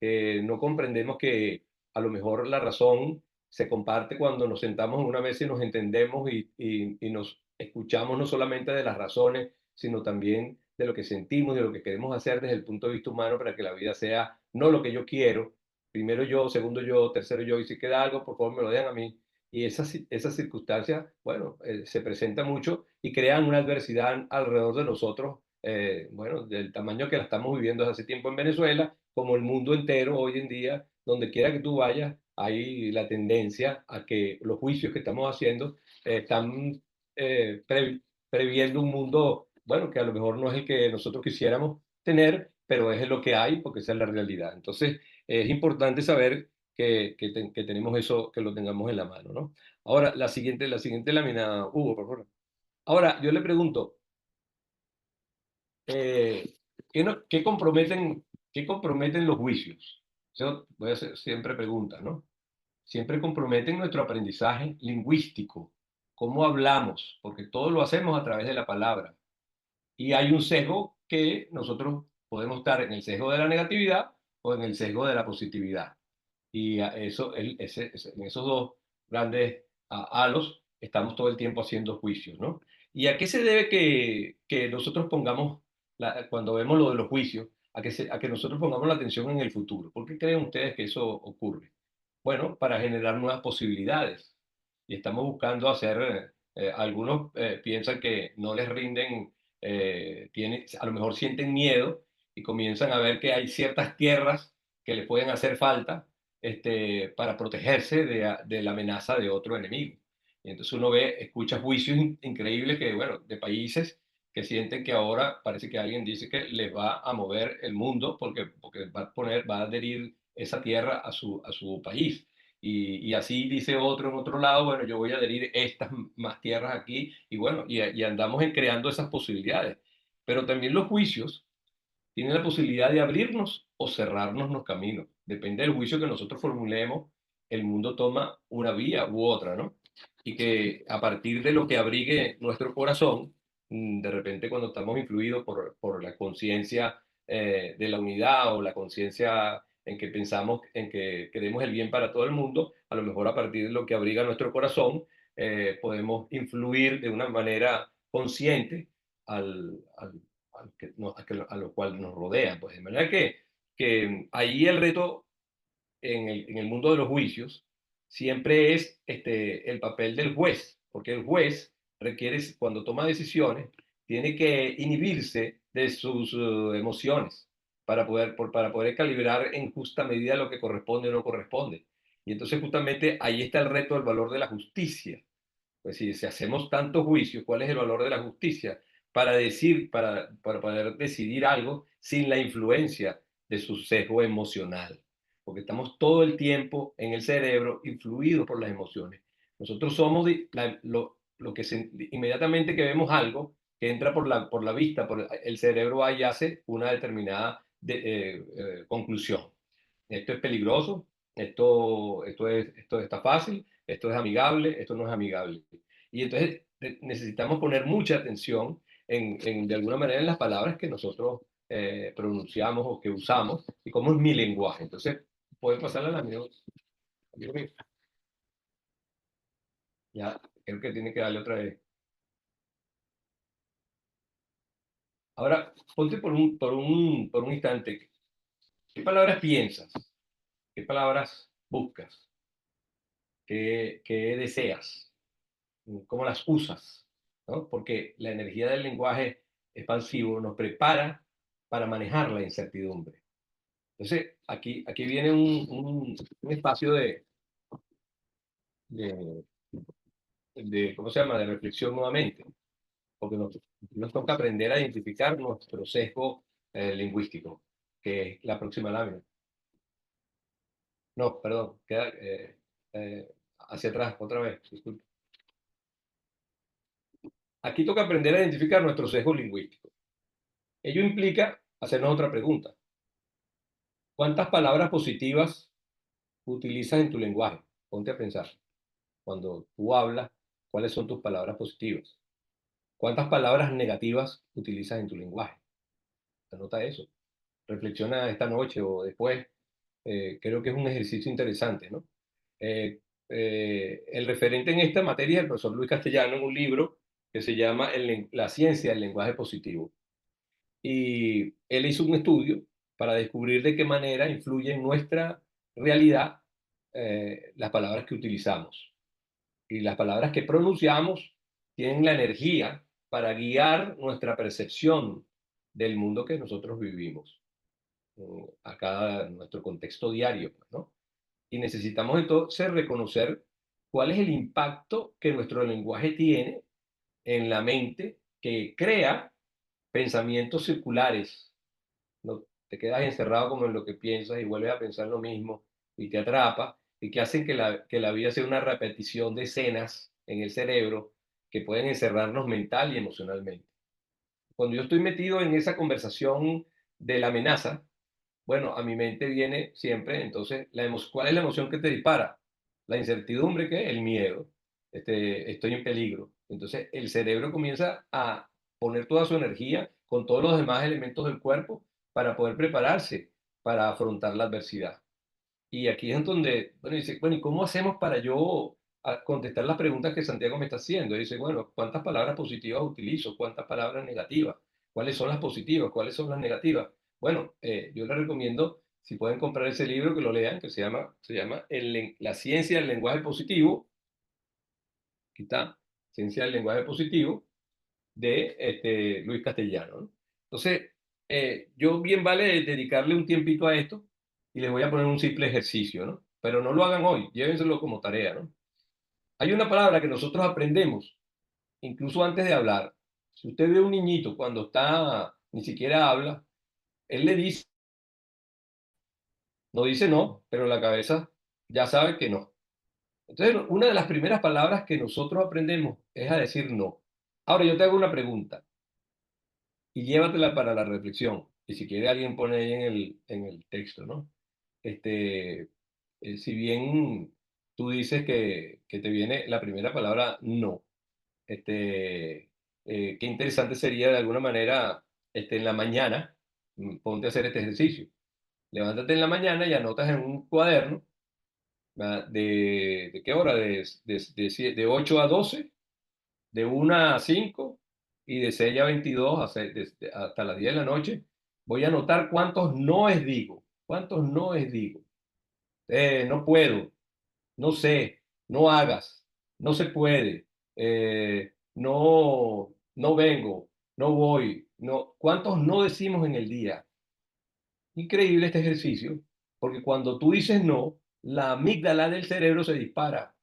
No comprendemos que a lo mejor la razón se comparte cuando nos sentamos en una mesa y nos entendemos y nos escuchamos no solamente de las razones, sino también de lo que sentimos, de lo que queremos hacer desde el punto de vista humano para que la vida sea no lo que yo quiero, primero yo, segundo yo, tercero yo, y si queda algo, por favor me lo dejan a mí. Y esas circunstancias, bueno, se presentan mucho y crean una adversidad alrededor de nosotros, bueno, del tamaño que la estamos viviendo desde hace tiempo en Venezuela, como el mundo entero hoy en día, donde quiera que tú vayas, hay la tendencia a que los juicios que estamos haciendo están previendo un mundo, bueno, que a lo mejor no es el que nosotros quisiéramos tener, pero es lo que hay porque esa es la realidad. Entonces, es importante saber que tenemos eso, que lo tengamos en la mano, ¿no? Ahora, la siguiente lámina, Hugo, por favor. Ahora, yo le pregunto, ¿qué comprometen los juicios? Yo voy a hacer siempre preguntas, ¿no? Siempre comprometen nuestro aprendizaje lingüístico, cómo hablamos, porque todo lo hacemos a través de la palabra. Y hay un sesgo que nosotros podemos estar en el sesgo de la negatividad o en el sesgo de la positividad. Y en esos dos grandes halos estamos todo el tiempo haciendo juicios, ¿no? ¿Y a qué se debe que nosotros pongamos, cuando vemos lo de los juicios, a que nosotros pongamos la atención en el futuro? ¿Por qué creen ustedes que eso ocurre? Bueno, para generar nuevas posibilidades. Y estamos buscando hacer, algunos piensan que no les rinden, a lo mejor sienten miedo y comienzan a ver que hay ciertas tierras que les pueden hacer falta para protegerse de la amenaza de otro enemigo. Y entonces uno escucha juicios increíbles bueno, de países que sienten que ahora parece que alguien dice que les va a mover el mundo porque va a adherir esa tierra a su país. Y así dice otro en otro lado, bueno, yo voy a adherir estas más tierras aquí, y bueno, y andamos creando esas posibilidades. Pero también los juicios tienen la posibilidad de abrirnos o cerrarnos los caminos. Depende del juicio que nosotros formulemos, el mundo toma una vía u otra, ¿no? Y que a partir de lo que abrigue nuestro corazón, de repente cuando estamos influidos por la conciencia de la unidad, o la conciencia en que pensamos en que queremos el bien para todo el mundo, a lo mejor a partir de lo que abriga nuestro corazón, podemos influir de una manera consciente a lo cual nos rodea. Pues de manera que ahí el reto en el mundo de los juicios siempre es el papel del juez, porque el juez requiere, cuando toma decisiones, tiene que inhibirse de sus emociones para poder calibrar en justa medida lo que corresponde o no corresponde. Y entonces justamente ahí está el reto del valor de la justicia. Pues si hacemos tantos juicios, ¿cuál es el valor de la justicia? Para poder decidir algo sin la influencia de su sesgo emocional. Porque estamos todo el tiempo en el cerebro influidos por las emociones. Nosotros somos lo que inmediatamente que vemos algo que entra por la vista, el cerebro ahí hace una determinada conclusión. Esto es peligroso, esto está fácil, esto es amigable, esto no es amigable. Y entonces necesitamos poner mucha atención de alguna manera en las palabras que nosotros pronunciamos o que usamos, y cómo es mi lenguaje. Entonces, puede pasar a la amigo mío. Ya, creo que tiene que darle otra vez. Ahora, ponte por un instante. ¿Qué palabras piensas? ¿Qué palabras buscas? ¿Qué deseas? ¿Cómo las usas? ¿No? Porque la energía del lenguaje expansivo nos prepara para manejar la incertidumbre. Entonces, aquí viene un espacio de, ¿cómo se llama?, de reflexión nuevamente, porque nos toca aprender a identificar nuestro sesgo lingüístico, que es la próxima lámina. No, perdón, queda hacia atrás, otra vez, disculpe. Aquí toca aprender a identificar nuestro sesgo lingüístico. Ello implica hacernos otra pregunta. ¿Cuántas palabras positivas utilizas en tu lenguaje? Ponte a pensar. Cuando tú hablas, ¿cuáles son tus palabras positivas? ¿Cuántas palabras negativas utilizas en tu lenguaje? Anota eso. Reflexiona esta noche o después. Creo que es un ejercicio interesante, ¿no? El referente en esta materia es el profesor Luis Castellano, en un libro que se llama La ciencia del lenguaje positivo. Y él hizo un estudio para descubrir de qué manera influye en nuestra realidad las palabras que utilizamos. Y las palabras que pronunciamos tienen la energía para guiar nuestra percepción del mundo que nosotros vivimos, acá en nuestro contexto diario, ¿no? Y necesitamos entonces reconocer cuál es el impacto que nuestro lenguaje tiene en la mente, que crea pensamientos circulares. No te quedas encerrado como en lo que piensas y vuelves a pensar lo mismo y te atrapa, y que hacen que la vida sea una repetición de escenas en el cerebro que pueden encerrarnos mental y emocionalmente. Cuando yo estoy metido en esa conversación de la amenaza, bueno, a mi mente viene siempre, entonces, ¿cuál es la emoción que te dispara? La incertidumbre, ¿qué? El miedo. Estoy en peligro. Entonces, el cerebro comienza a poner toda su energía con todos los demás elementos del cuerpo para poder prepararse para afrontar la adversidad. Y aquí es donde, bueno, dice, bueno, ¿y cómo hacemos para yo contestar las preguntas que Santiago me está haciendo? Y dice, bueno, ¿cuántas palabras positivas utilizo? ¿Cuántas palabras negativas? ¿Cuáles son las positivas? ¿Cuáles son las negativas? Bueno, yo les recomiendo, si pueden comprar ese libro, que lo lean, que se llama La ciencia del lenguaje positivo. Aquí está, Ciencia del lenguaje positivo, de Luis Castellano, ¿no? Entonces, yo bien vale dedicarle un tiempito a esto, y les voy a poner un simple ejercicio, ¿no? pero no lo hagan hoy, llévenselo como tarea, ¿no? Hay una palabra que nosotros aprendemos, incluso antes de hablar. Si usted ve a un niñito cuando está, ni siquiera habla, él le dice, no dice no, pero la cabeza ya sabe que no. Entonces, una de las primeras palabras que nosotros aprendemos es a decir no. Ahora, yo te hago una pregunta y llévatela para la reflexión. Y si quiere alguien pone ahí en el texto, ¿no? Este, si bien tú dices que te viene la primera palabra no, qué interesante sería de alguna manera, en la mañana, ponte a hacer este ejercicio. Levántate en la mañana y anotas en un cuaderno, ¿verdad? ¿De qué hora? De 8 a 12, de 1 a 5 y de 6 a 22 hasta las 10 de la noche. Voy a anotar cuántos noes digo. ¿Cuántos noes digo? No puedo, no sé, no hagas, no se puede, no vengo, no voy, no. ¿Cuántos no decimos en el día? Increíble este ejercicio, porque cuando tú dices no, la amígdala del cerebro se dispara,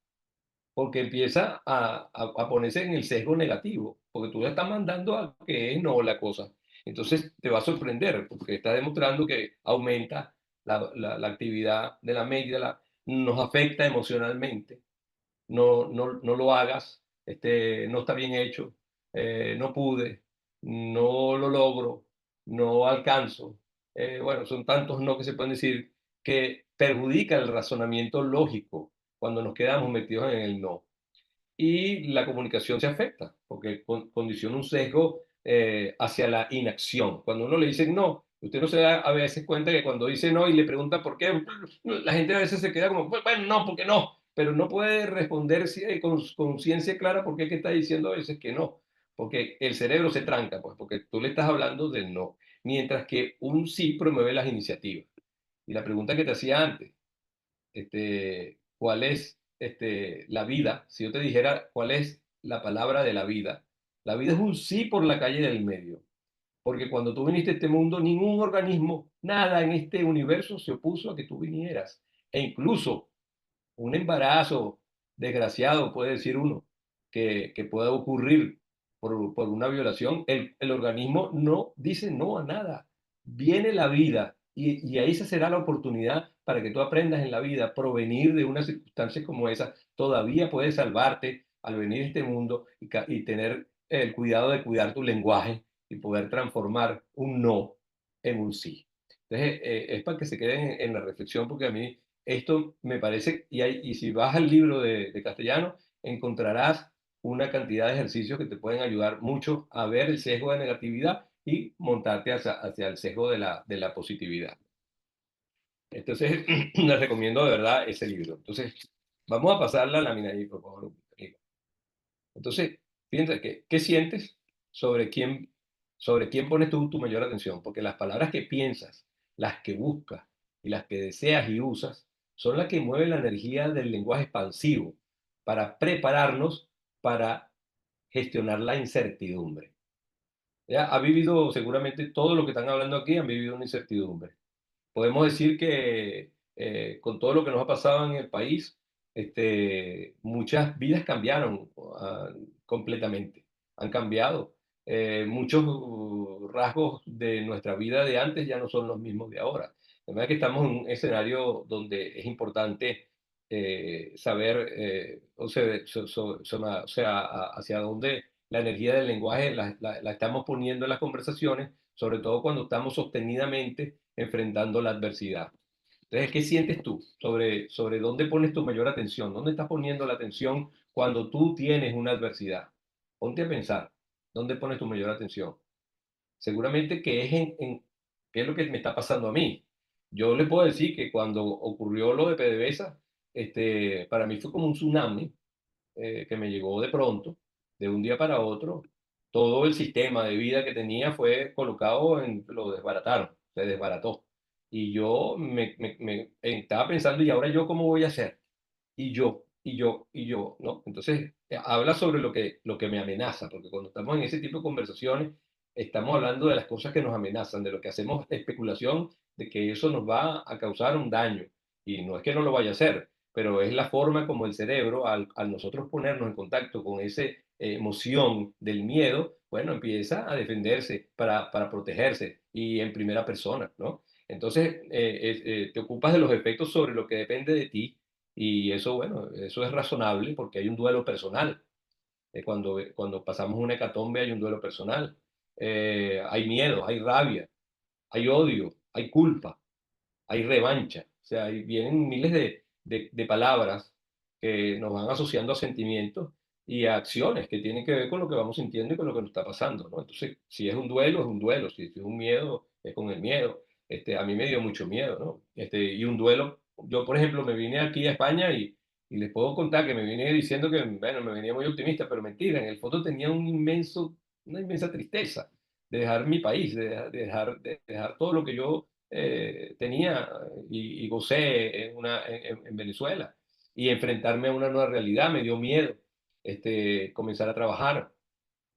porque empieza a ponerse en el sesgo negativo, porque tú le estás mandando a que es no la cosa. Entonces te va a sorprender, porque está demostrando que aumenta la actividad de la amígdala, nos afecta emocionalmente. No lo hagas, no está bien hecho, no pude, no lo logro, no alcanzo. Bueno, son tantos no que se pueden decir que perjudica el razonamiento lógico cuando nos quedamos metidos en el no. Y la comunicación se afecta porque condiciona un sesgo hacia la inacción. Cuando uno le dice no, usted no se da a veces cuenta que cuando dice no y le pregunta por qué, la gente a veces se queda como, bueno, no, porque no, pero no puede responder con conciencia clara por qué es que está diciendo a veces que no, porque el cerebro se tranca, pues, porque tú le estás hablando del no, mientras que un sí promueve las iniciativas. Y la pregunta que te hacía antes, ¿cuál es la vida? Si yo te dijera cuál es la palabra de la vida es un sí por la calle del medio. Porque cuando tú viniste a este mundo, ningún organismo, nada en este universo se opuso a que tú vinieras. E incluso un embarazo desgraciado, puede decir uno, que pueda ocurrir por una violación, el organismo no dice no a nada. Viene la vida y ahí se será la oportunidad para que tú aprendas en la vida, provenir de una circunstancia como esa, todavía puedes salvarte al venir a este mundo y tener el cuidado de cuidar tu lenguaje y poder transformar un no en un sí. Entonces, es para que se queden en la reflexión, porque a mí esto me parece, y si vas al libro de castellano, encontrarás una cantidad de ejercicios que te pueden ayudar mucho a ver el sesgo de negatividad y montarte hacia el sesgo de la positividad. Entonces, les recomiendo de verdad ese libro. Entonces, vamos a pasar la lámina ahí, por favor. Entonces, fíjense, ¿qué sientes sobre quién pones tú tu mayor atención? Porque las palabras que piensas, las que buscas y las que deseas y usas son las que mueven la energía del lenguaje expansivo para prepararnos para gestionar la incertidumbre. ¿Ya? Ha vivido seguramente todo lo que están hablando aquí, han vivido una incertidumbre. Podemos decir que con todo lo que nos ha pasado en el país, muchas vidas cambiaron completamente, han cambiado. Muchos rasgos de nuestra vida de antes ya no son los mismos de ahora. De manera que estamos en un escenario donde es importante saber o sea, hacia dónde la energía del lenguaje la estamos poniendo en las conversaciones, sobre todo cuando estamos sostenidamente enfrentando la adversidad. Entonces, ¿qué sientes tú sobre dónde pones tu mayor atención? ¿Dónde estás poniendo la atención cuando tú tienes una adversidad? Ponte a pensar, ¿dónde pones tu mayor atención? Seguramente que es qué es lo que me está pasando a mí. Yo le puedo decir que cuando ocurrió lo de PDVSA, para mí fue como un tsunami que me llegó de pronto, de un día para otro. Todo el sistema de vida que tenía fue colocado lo desbarataron, se desbarató. Y yo estaba pensando, ¿y ahora yo cómo voy a hacer? ¿No? Entonces, habla sobre lo que me amenaza, porque cuando estamos en ese tipo de conversaciones, estamos hablando de las cosas que nos amenazan, de lo que hacemos especulación de que eso nos va a causar un daño. y no es que no lo vaya a hacer, pero es la forma como el cerebro, al nosotros ponernos en contacto con esa emoción del miedo, bueno, empieza a defenderse para protegerse y en primera persona, ¿no? Entonces, te ocupas de los efectos sobre lo que depende de ti y eso, bueno, eso es razonable porque hay un duelo personal. Cuando pasamos una hecatombe hay un duelo personal. Hay miedo, hay rabia, hay odio, hay culpa, hay revancha. O sea, ahí vienen miles de palabras que nos van asociando a sentimientos y a acciones que tienen que ver con lo que vamos sintiendo y con lo que nos está pasando, ¿no? Entonces, si es un duelo, es un duelo. Si es un miedo, es con el miedo. A mí me dio mucho miedo, ¿no? Y un duelo, yo por ejemplo me vine aquí a España y les puedo contar que me vine diciendo que, bueno, me venía muy optimista, pero mentira, en el fondo tenía una inmensa tristeza de dejar mi país, de dejar todo lo que yo tenía y gocé en Venezuela y enfrentarme a una nueva realidad me dio miedo, comenzar a trabajar,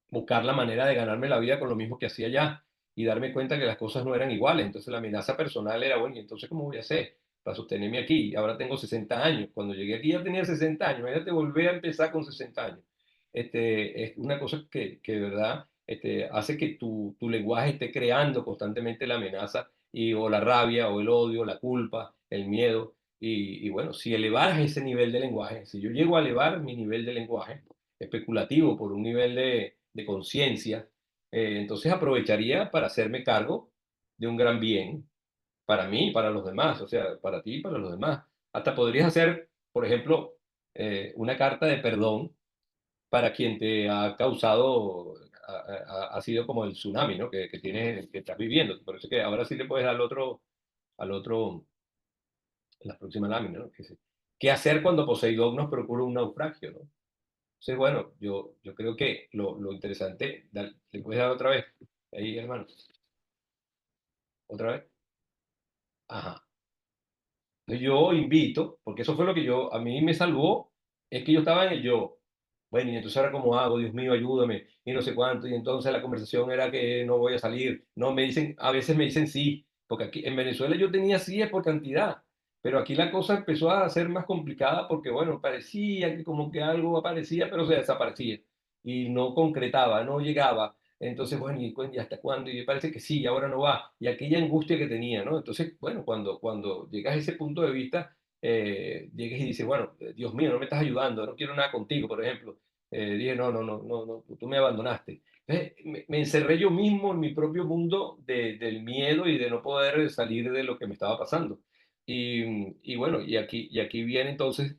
buscar la manera de ganarme la vida con lo mismo que hacía allá y darme cuenta que las cosas no eran iguales. Entonces la amenaza personal era, bueno, ¿y entonces cómo voy a hacer para sostenerme aquí? Ahora tengo 60 años. Cuando llegué aquí ya tenía 60 años. Imagínate volver a empezar con 60 años. Es una cosa que de verdad hace que tu lenguaje esté creando constantemente la amenaza o la rabia o el odio, la culpa, el miedo. Y bueno, si elevaras ese nivel de lenguaje, si yo llego a elevar mi nivel de lenguaje especulativo por un nivel de conciencia, entonces aprovecharía para hacerme cargo de un gran bien para mí y para los demás, o sea, para ti y para los demás. Hasta podrías hacer, por ejemplo, una carta de perdón para quien te ha causado, ha sido como el tsunami, ¿no? Que estás viviendo. Por eso que ahora sí le puedes dar al otro, la próxima lámina, ¿no? ¿Qué hacer cuando Poseidón nos procura un naufragio, ¿no? Entonces, bueno, yo creo que lo interesante, ¿le puedes dar otra vez? Ahí, hermano, otra vez. Ajá. Entonces, yo invito, porque eso fue lo que a mí me salvó, es que yo estaba en el yo. Bueno, y entonces ahora cómo hago, Dios mío, ayúdame, y no sé cuánto, y entonces la conversación era que no voy a salir. No, me dicen, a veces me dicen sí, porque aquí en Venezuela yo tenía sí es por cantidad, pero aquí la cosa empezó a ser más complicada porque, bueno, parecía que como que algo aparecía, pero se desaparecía, y no concretaba, no llegaba. Entonces, bueno, ¿y hasta cuándo? Y parece que sí, ahora no va. Y aquella angustia que tenía, ¿no? Entonces, bueno, cuando llegas a ese punto de vista, llegues y dices, bueno, Dios mío, no me estás ayudando, no quiero nada contigo, por ejemplo. Dije, no, no, no, no, no, tú me abandonaste. Entonces, me encerré yo mismo en mi propio mundo del miedo y de no poder salir de lo que me estaba pasando. Y bueno, y aquí viene entonces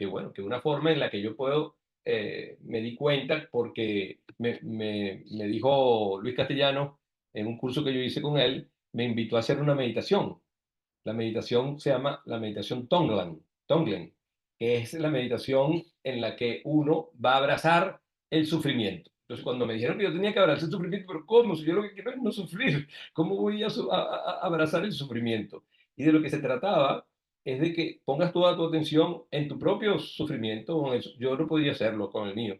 bueno, que una forma en la que yo puedo, me di cuenta porque me dijo Luis Castellano en un curso que yo hice con él, me invitó a hacer una meditación. La meditación se llama la meditación Tonglen, que es la meditación en la que uno va a abrazar el sufrimiento. Entonces, cuando me dijeron que yo tenía que abrazar el sufrimiento, pero ¿cómo? Si yo lo que quiero es no sufrir, ¿cómo voy a abrazar el sufrimiento? Y de lo que se trataba es de que pongas toda tu atención en tu propio sufrimiento. Yo no podía hacerlo con el mío.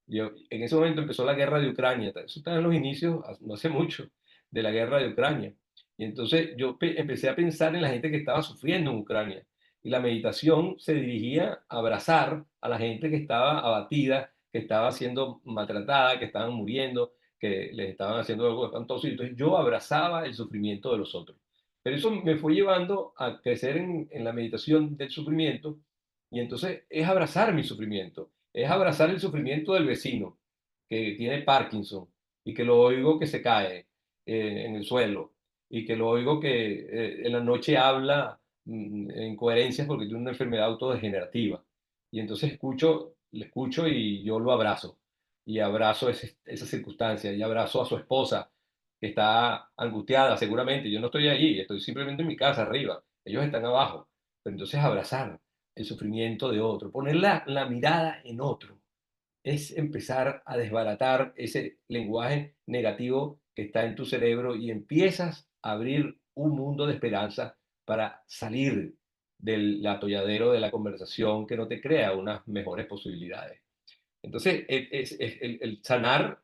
En ese momento empezó la guerra de Ucrania. Eso estaba en los inicios, no hace mucho, de la guerra de Ucrania. Y entonces yo empecé a pensar en la gente que estaba sufriendo en Ucrania. Y la meditación se dirigía a abrazar a la gente que estaba abatida, que estaba siendo maltratada, que estaban muriendo, que les estaban haciendo algo espantoso. Y entonces yo abrazaba el sufrimiento de los otros. Pero eso me fue llevando a crecer en la meditación del sufrimiento. Y entonces es abrazar mi sufrimiento, es abrazar el sufrimiento del vecino que tiene Parkinson y que lo oigo que se cae en el suelo y que lo oigo que en la noche habla en coherencias porque tiene una enfermedad autodegenerativa. Y entonces le escucho y yo lo abrazo. Y abrazo esa circunstancia. Y abrazo a su esposa que está angustiada seguramente. Yo no estoy allí, estoy simplemente en mi casa arriba. Ellos están abajo. Pero entonces abrazar el sufrimiento de otro, poner la mirada en otro es empezar a desbaratar ese lenguaje negativo que está en tu cerebro y empiezas a abrir un mundo de esperanza para salir del atolladero de la conversación que no te crea unas mejores posibilidades. Entonces, el sanar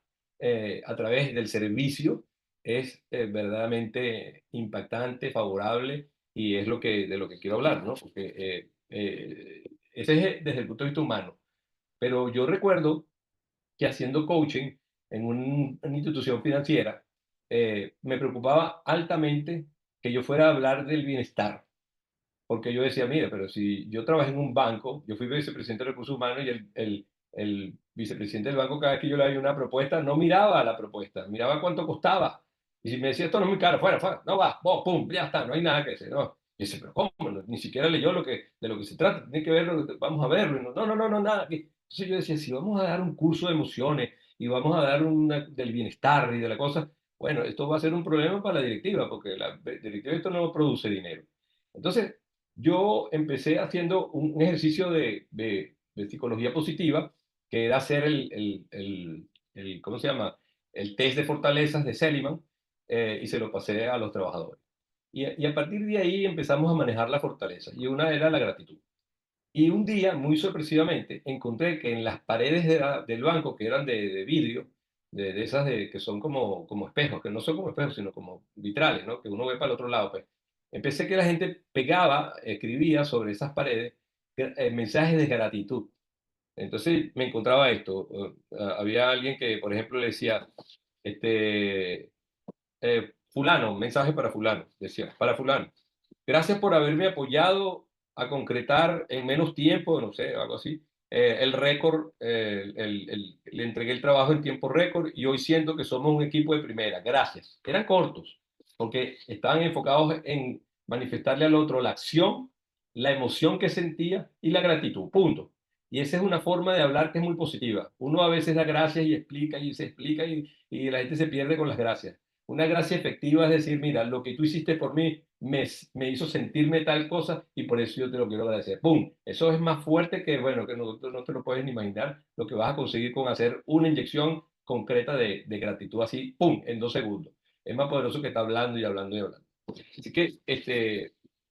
a través del servicio es verdaderamente impactante, favorable y es de lo que quiero hablar, ¿no? Porque ese es desde el punto de vista humano. Pero yo recuerdo que haciendo coaching en una institución financiera, me preocupaba altamente que yo fuera a hablar del bienestar, porque yo decía, mira, pero si yo trabajé en un banco, yo fui vicepresidente de recursos humanos y el vicepresidente del banco, cada vez que yo le había una propuesta, no miraba la propuesta, miraba cuánto costaba. Y si me decía, esto no es muy caro, fuera, fuera, no va, vos, pum, ya está, no hay nada que hacer, no. Y dice, pero ¿cómo? Ni siquiera leyó de lo que se trata, tiene que verlo, vamos a verlo. Y no, no, no, no, no, nada. Entonces yo decía, si vamos a dar un curso de emociones y vamos a dar del bienestar y de la cosa, bueno, esto va a ser un problema para la directiva, porque la directiva esto no produce dinero. Entonces, yo empecé haciendo un ejercicio de psicología positiva, que era hacer ¿cómo se llama? El test de fortalezas de Seligman, y se lo pasé a los trabajadores. Y a partir de ahí empezamos a manejar la fortaleza, y una era la gratitud. Y un día, muy sorpresivamente, encontré que en las paredes del banco, que eran de vidrio, de esas que son como espejos, que no son como espejos, sino como vitrales, ¿no? Que uno ve para el otro lado, pues. Empecé que la gente pegaba, escribía sobre esas paredes mensajes de gratitud. Entonces me encontraba esto. Había alguien que, por ejemplo, le decía, fulano, mensaje para fulano, decía, para fulano. Gracias por haberme apoyado a concretar en menos tiempo, no sé, algo así, el récord, le entregué el trabajo en tiempo récord y hoy siento que somos un equipo de primera. Gracias. Eran cortos, porque estaban enfocados en manifestarle al otro la acción, la emoción que sentía y la gratitud. Punto. Y esa es una forma de hablar que es muy positiva. Uno a veces da gracias y explica y se explica y la gente se pierde con las gracias. Una gracia efectiva es decir, mira, lo que tú hiciste por mí me hizo sentirme tal cosa y por eso yo te lo quiero agradecer. ¡Pum! Eso es más fuerte que, bueno, que no te lo puedes ni imaginar lo que vas a conseguir con hacer una inyección concreta de gratitud así, ¡pum!, en 2 segundos. Es más poderoso que está hablando y hablando y hablando. Así que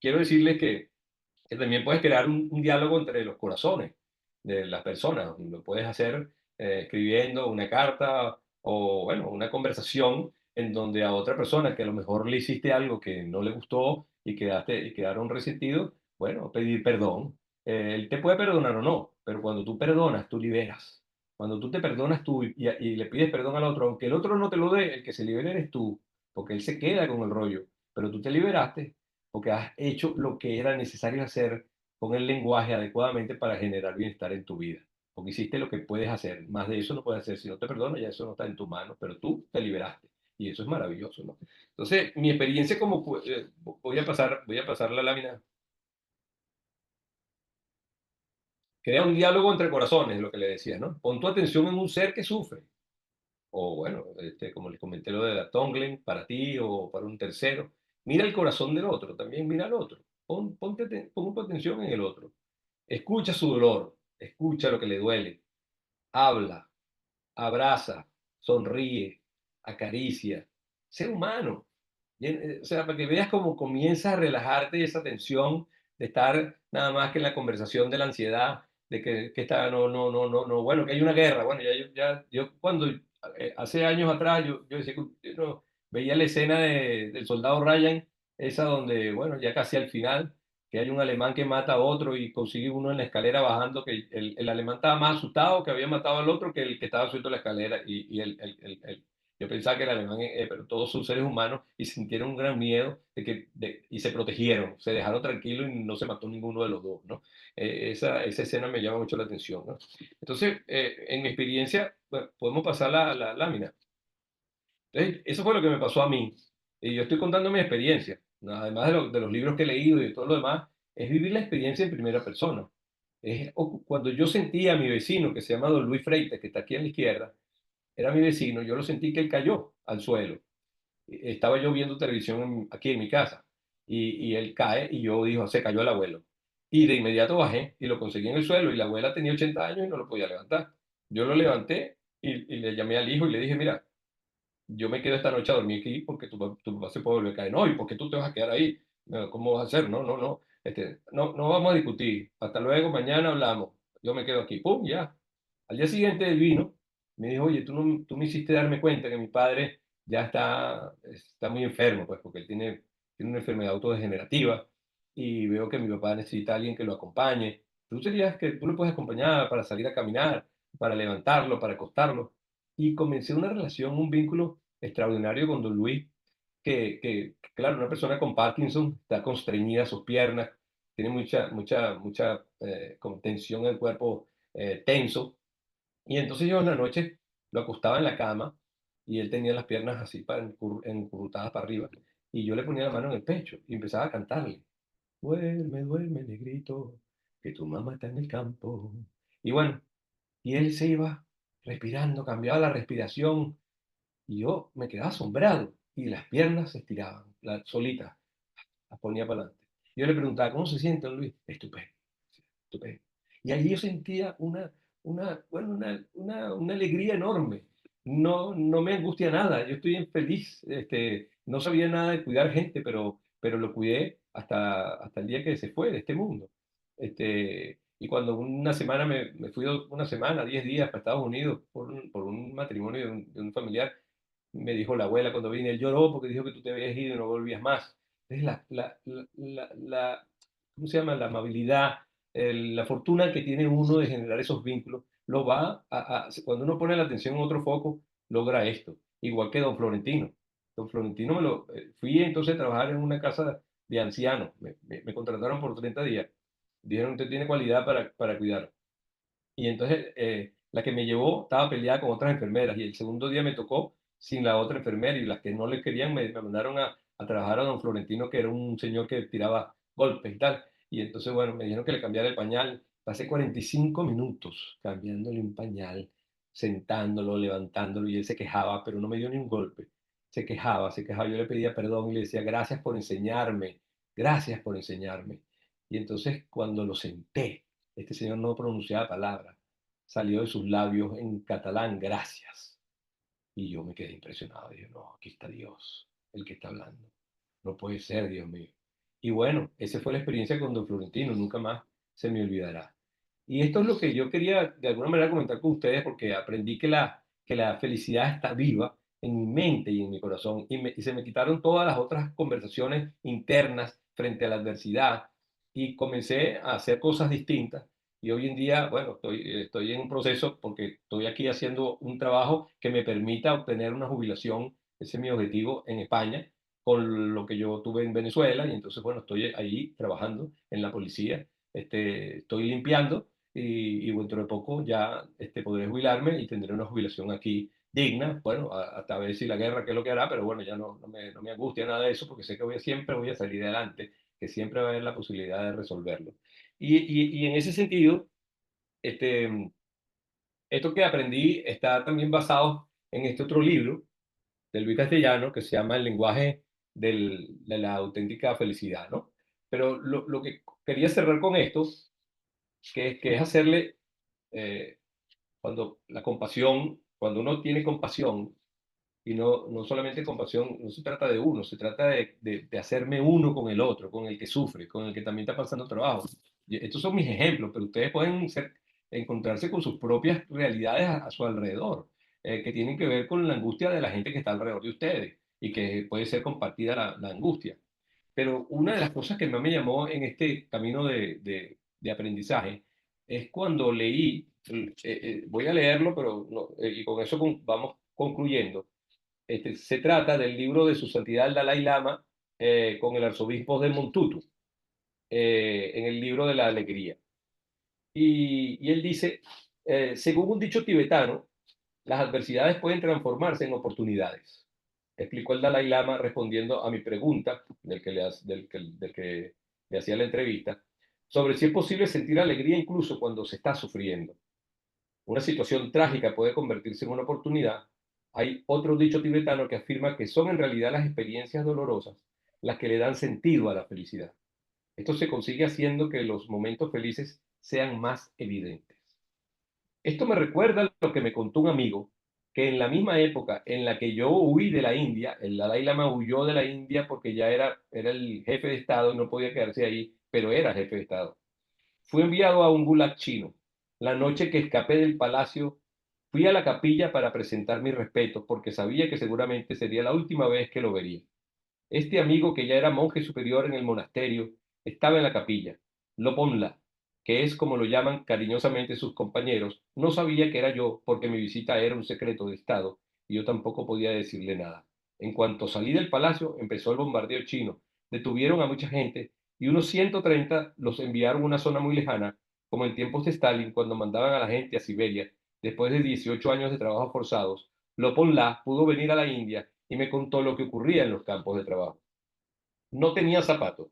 quiero decirles que también puedes crear un diálogo entre los corazones de las personas. Lo puedes hacer escribiendo una carta o, bueno, una conversación en donde a otra persona que a lo mejor le hiciste algo que no le gustó y quedaron resentidos, bueno, pedir perdón. Él te puede perdonar o no, pero cuando tú perdonas, tú liberas. Cuando tú te perdonas tú y le pides perdón al otro, aunque el otro no te lo dé, el que se libera eres tú, porque él se queda con el rollo, pero tú te liberaste porque has hecho lo que era necesario hacer con el lenguaje adecuadamente para generar bienestar en tu vida. Porque hiciste lo que puedes hacer. Más de eso no puedes hacer. Si no te perdonas, ya eso no está en tu mano, pero tú te liberaste. Y eso es maravilloso, ¿no? Entonces, mi experiencia voy a pasar la lámina. Crea un diálogo entre corazones, lo que le decía, ¿no? Pon tu atención en un ser que sufre. O bueno, como les comenté lo de la Tonglen, para ti o para un tercero. Mira el corazón del otro, también mira al otro. Pon tu atención en el otro. Escucha su dolor, escucha lo que le duele, habla, abraza, sonríe, acaricia. Sé humano. O sea, para que veas cómo comienza a relajarte esa tensión de estar nada más que en la conversación de la ansiedad, de que está, no, bueno, que hay una guerra. Bueno, yo cuando, hace años atrás, yo decía que no, veía la escena del soldado Ryan, esa donde, bueno, ya casi al final, que hay un alemán que mata a otro y consigue uno en la escalera bajando, que el alemán estaba más asustado que había matado al otro que el que estaba suelto en la escalera y yo pensaba que el alemán, pero todos son seres humanos y sintieron un gran miedo y se protegieron, se dejaron tranquilos y no se mató ninguno de los dos, ¿no? Esa escena me llama mucho la atención, ¿no? Entonces, en mi experiencia, bueno, podemos pasar la lámina. Entonces, eso fue lo que me pasó a mí. Y yo estoy contando mi experiencia, ¿no? Además de los libros que he leído y de todo lo demás, es vivir la experiencia en primera persona. Cuando yo sentí a mi vecino, que se llama Don Luis Freites, que está aquí a la izquierda, era mi vecino, yo lo sentí que él cayó al suelo. Estaba yo viendo televisión aquí en mi casa y él cae y yo digo, se cayó el abuelo. Y de inmediato bajé y lo conseguí en el suelo y la abuela tenía 80 años y no lo podía levantar. Yo lo levanté y le llamé al hijo y le dije, mira, yo me quedo esta noche a dormir aquí porque tu papá se puede volver a caer. No, ¿y por qué tú te vas a quedar ahí? No, ¿cómo vas a hacer? No, no, no. No vamos a discutir. Hasta luego, mañana hablamos. Yo me quedo aquí. ¡Pum! Ya. Al día siguiente él vino, me dijo, oye, tú me hiciste darme cuenta que mi padre ya está muy enfermo, pues, porque él tiene una enfermedad autodegenerativa y veo que mi papá necesita a alguien que lo acompañe. Tú lo puedes acompañar para salir a caminar, para levantarlo, para acostarlo. Y comencé una relación, un vínculo extraordinario con don Luis, claro, una persona con Parkinson está constreñida a sus piernas, tiene mucha como tensión en el cuerpo, tenso. Y entonces yo en la noche lo acostaba en la cama y él tenía las piernas así encurrutadas para arriba. Y yo le ponía la mano en el pecho y empezaba a cantarle. Duerme, duerme, negrito, que tu mamá está en el campo. Y bueno, y él se iba respirando, cambiaba la respiración y yo me quedaba asombrado y las piernas se estiraban, solitas, las ponía para adelante. Yo le preguntaba, ¿cómo se siente, don Luis? Estupendo, estupendo. Y allí yo sentía bueno, una alegría enorme. No me angustia nada, yo estoy feliz. No sabía nada de cuidar gente, pero lo cuidé hasta el día que se fue de este mundo. Y cuando una semana me fui una semana, 10 días para Estados Unidos por un matrimonio de un familiar, me dijo la abuela cuando vine, él lloró porque dijo que tú te habías ido y no volvías más. Es ¿cómo se llama? La amabilidad, la fortuna que tiene uno de generar esos vínculos, cuando uno pone la atención en otro foco, logra esto. Igual que don Florentino. Don Florentino fui entonces a trabajar en una casa de ancianos. Me contrataron por 30 días. Dijeron, usted tiene cualidad para cuidar. Y entonces la que me llevó estaba peleada con otras enfermeras y el segundo día me tocó sin la otra enfermera y las que no le querían me mandaron a trabajar a don Florentino, que era un señor que tiraba golpes y tal. Y entonces, bueno, me dijeron que le cambiara el pañal. Pasé 45 minutos cambiándole un pañal, sentándolo, levantándolo y él se quejaba, pero no me dio ni un golpe. Se quejaba. Yo le pedía perdón y le decía, gracias por enseñarme, gracias por enseñarme. Y entonces cuando lo senté, este señor no pronunciaba palabra. Salió de sus labios en catalán, gracias. Y yo me quedé impresionado. Dije, no, aquí está Dios, el que está hablando. No puede ser, Dios mío. Y bueno, esa fue la experiencia con don Florentino, nunca más se me olvidará. Y esto es lo que yo quería de alguna manera comentar con ustedes porque aprendí que la felicidad está viva en mi mente y en mi corazón y se me quitaron todas las otras conversaciones internas frente a la adversidad y comencé a hacer cosas distintas. Y hoy en día, bueno, estoy en un proceso porque estoy aquí haciendo un trabajo que me permita obtener una jubilación, ese es mi objetivo en España, con lo que yo tuve en Venezuela. Y entonces, bueno, estoy ahí trabajando en la policía, estoy limpiando y dentro de poco ya podré jubilarme y tendré una jubilación aquí digna. Bueno, hasta ver si la guerra qué es lo que hará, pero bueno, ya no me angustia nada de eso porque sé que siempre voy a salir adelante, que siempre va a haber la posibilidad de resolverlo. Y en ese sentido, este, esto que aprendí está también basado en este otro libro de Luis Castellano que se llama El lenguaje de la auténtica felicidad, ¿no? Pero lo que quería cerrar con esto, que es hacerle, eh, cuando uno tiene compasión, y no solamente compasión, no se trata de uno, se trata de hacerme uno con el otro, con el que sufre, con el que también está pasando trabajo. Y estos son mis ejemplos, pero ustedes pueden encontrarse con sus propias realidades a su alrededor, que tienen que ver con la angustia de la gente que está alrededor de ustedes y que puede ser compartida la angustia. Pero una de las cosas que más me llamó en este camino de aprendizaje es cuando leí, voy a leerlo, pero y con eso vamos concluyendo. Se trata del libro de Su Santidad el Dalai Lama con el arzobispo de Montutu, en el libro de la alegría. Y él dice, según un dicho tibetano, las adversidades pueden transformarse en oportunidades. Explicó el Dalai Lama respondiendo a mi pregunta, del que le hacía la entrevista, sobre si es posible sentir alegría incluso cuando se está sufriendo. Una situación trágica puede convertirse en una oportunidad. Hay otro dicho tibetano que afirma que son en realidad las experiencias dolorosas las que le dan sentido a la felicidad. Esto se consigue haciendo que los momentos felices sean más evidentes. Esto me recuerda lo que me contó un amigo, que en la misma época en la que yo huí de la India, el Dalai Lama huyó de la India porque ya era el jefe de Estado y no podía quedarse ahí, pero era jefe de Estado. Fui enviado a un gulag chino. La noche que escapé del palacio, fui a la capilla para presentar mis respetos porque sabía que seguramente sería la última vez que lo vería. Este amigo, que ya era monje superior en el monasterio, estaba en la capilla. Loponla, que es como lo llaman cariñosamente sus compañeros, no sabía que era yo porque mi visita era un secreto de Estado y yo tampoco podía decirle nada. En cuanto salí del palacio, empezó el bombardeo chino. Detuvieron a mucha gente y unos 130 los enviaron a una zona muy lejana, como en tiempos de Stalin, cuando mandaban a la gente a Siberia. Después de 18 años de trabajos forzados, Loponla pudo venir a la India y me contó lo que ocurría en los campos de trabajo. No tenía zapatos,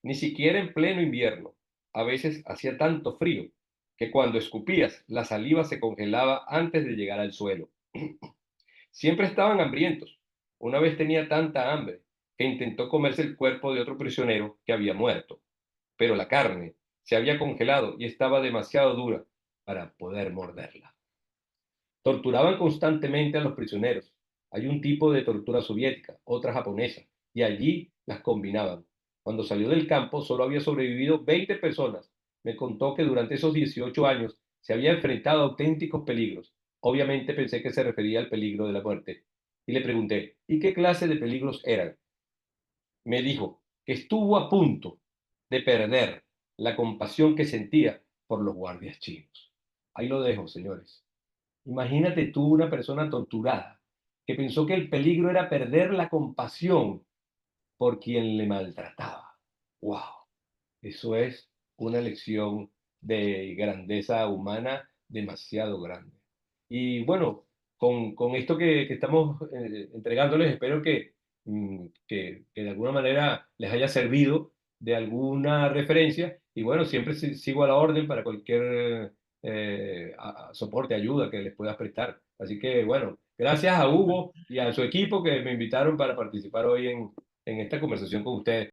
ni siquiera en pleno invierno. A veces hacía tanto frío que cuando escupías, la saliva se congelaba antes de llegar al suelo. Siempre estaban hambrientos. Una vez tenía tanta hambre que intentó comerse el cuerpo de otro prisionero que había muerto, pero la carne se había congelado y estaba demasiado dura para poder morderla. Torturaban constantemente a los prisioneros. Hay un tipo de tortura soviética, otra japonesa, y allí las combinaban. Cuando salió del campo solo había sobrevivido 20 personas. Me contó que durante esos 18 años se había enfrentado a auténticos peligros. Obviamente pensé que se refería al peligro de la muerte. Y le pregunté, ¿y qué clase de peligros eran? Me dijo que estuvo a punto de perder la compasión que sentía por los guardias chinos. Ahí lo dejo, señores. Imagínate tú una persona torturada que pensó que el peligro era perder la compasión por quien le maltrataba. ¡Wow! Eso es una lección de grandeza humana demasiado grande. Y bueno, con esto que estamos entregándoles, espero que de alguna manera les haya servido de alguna referencia. Y bueno, siempre sigo a la orden para cualquier soporte, ayuda que les puedas prestar. Así que bueno, gracias a Hugo y a su equipo que me invitaron para participar hoy en esta conversación con ustedes.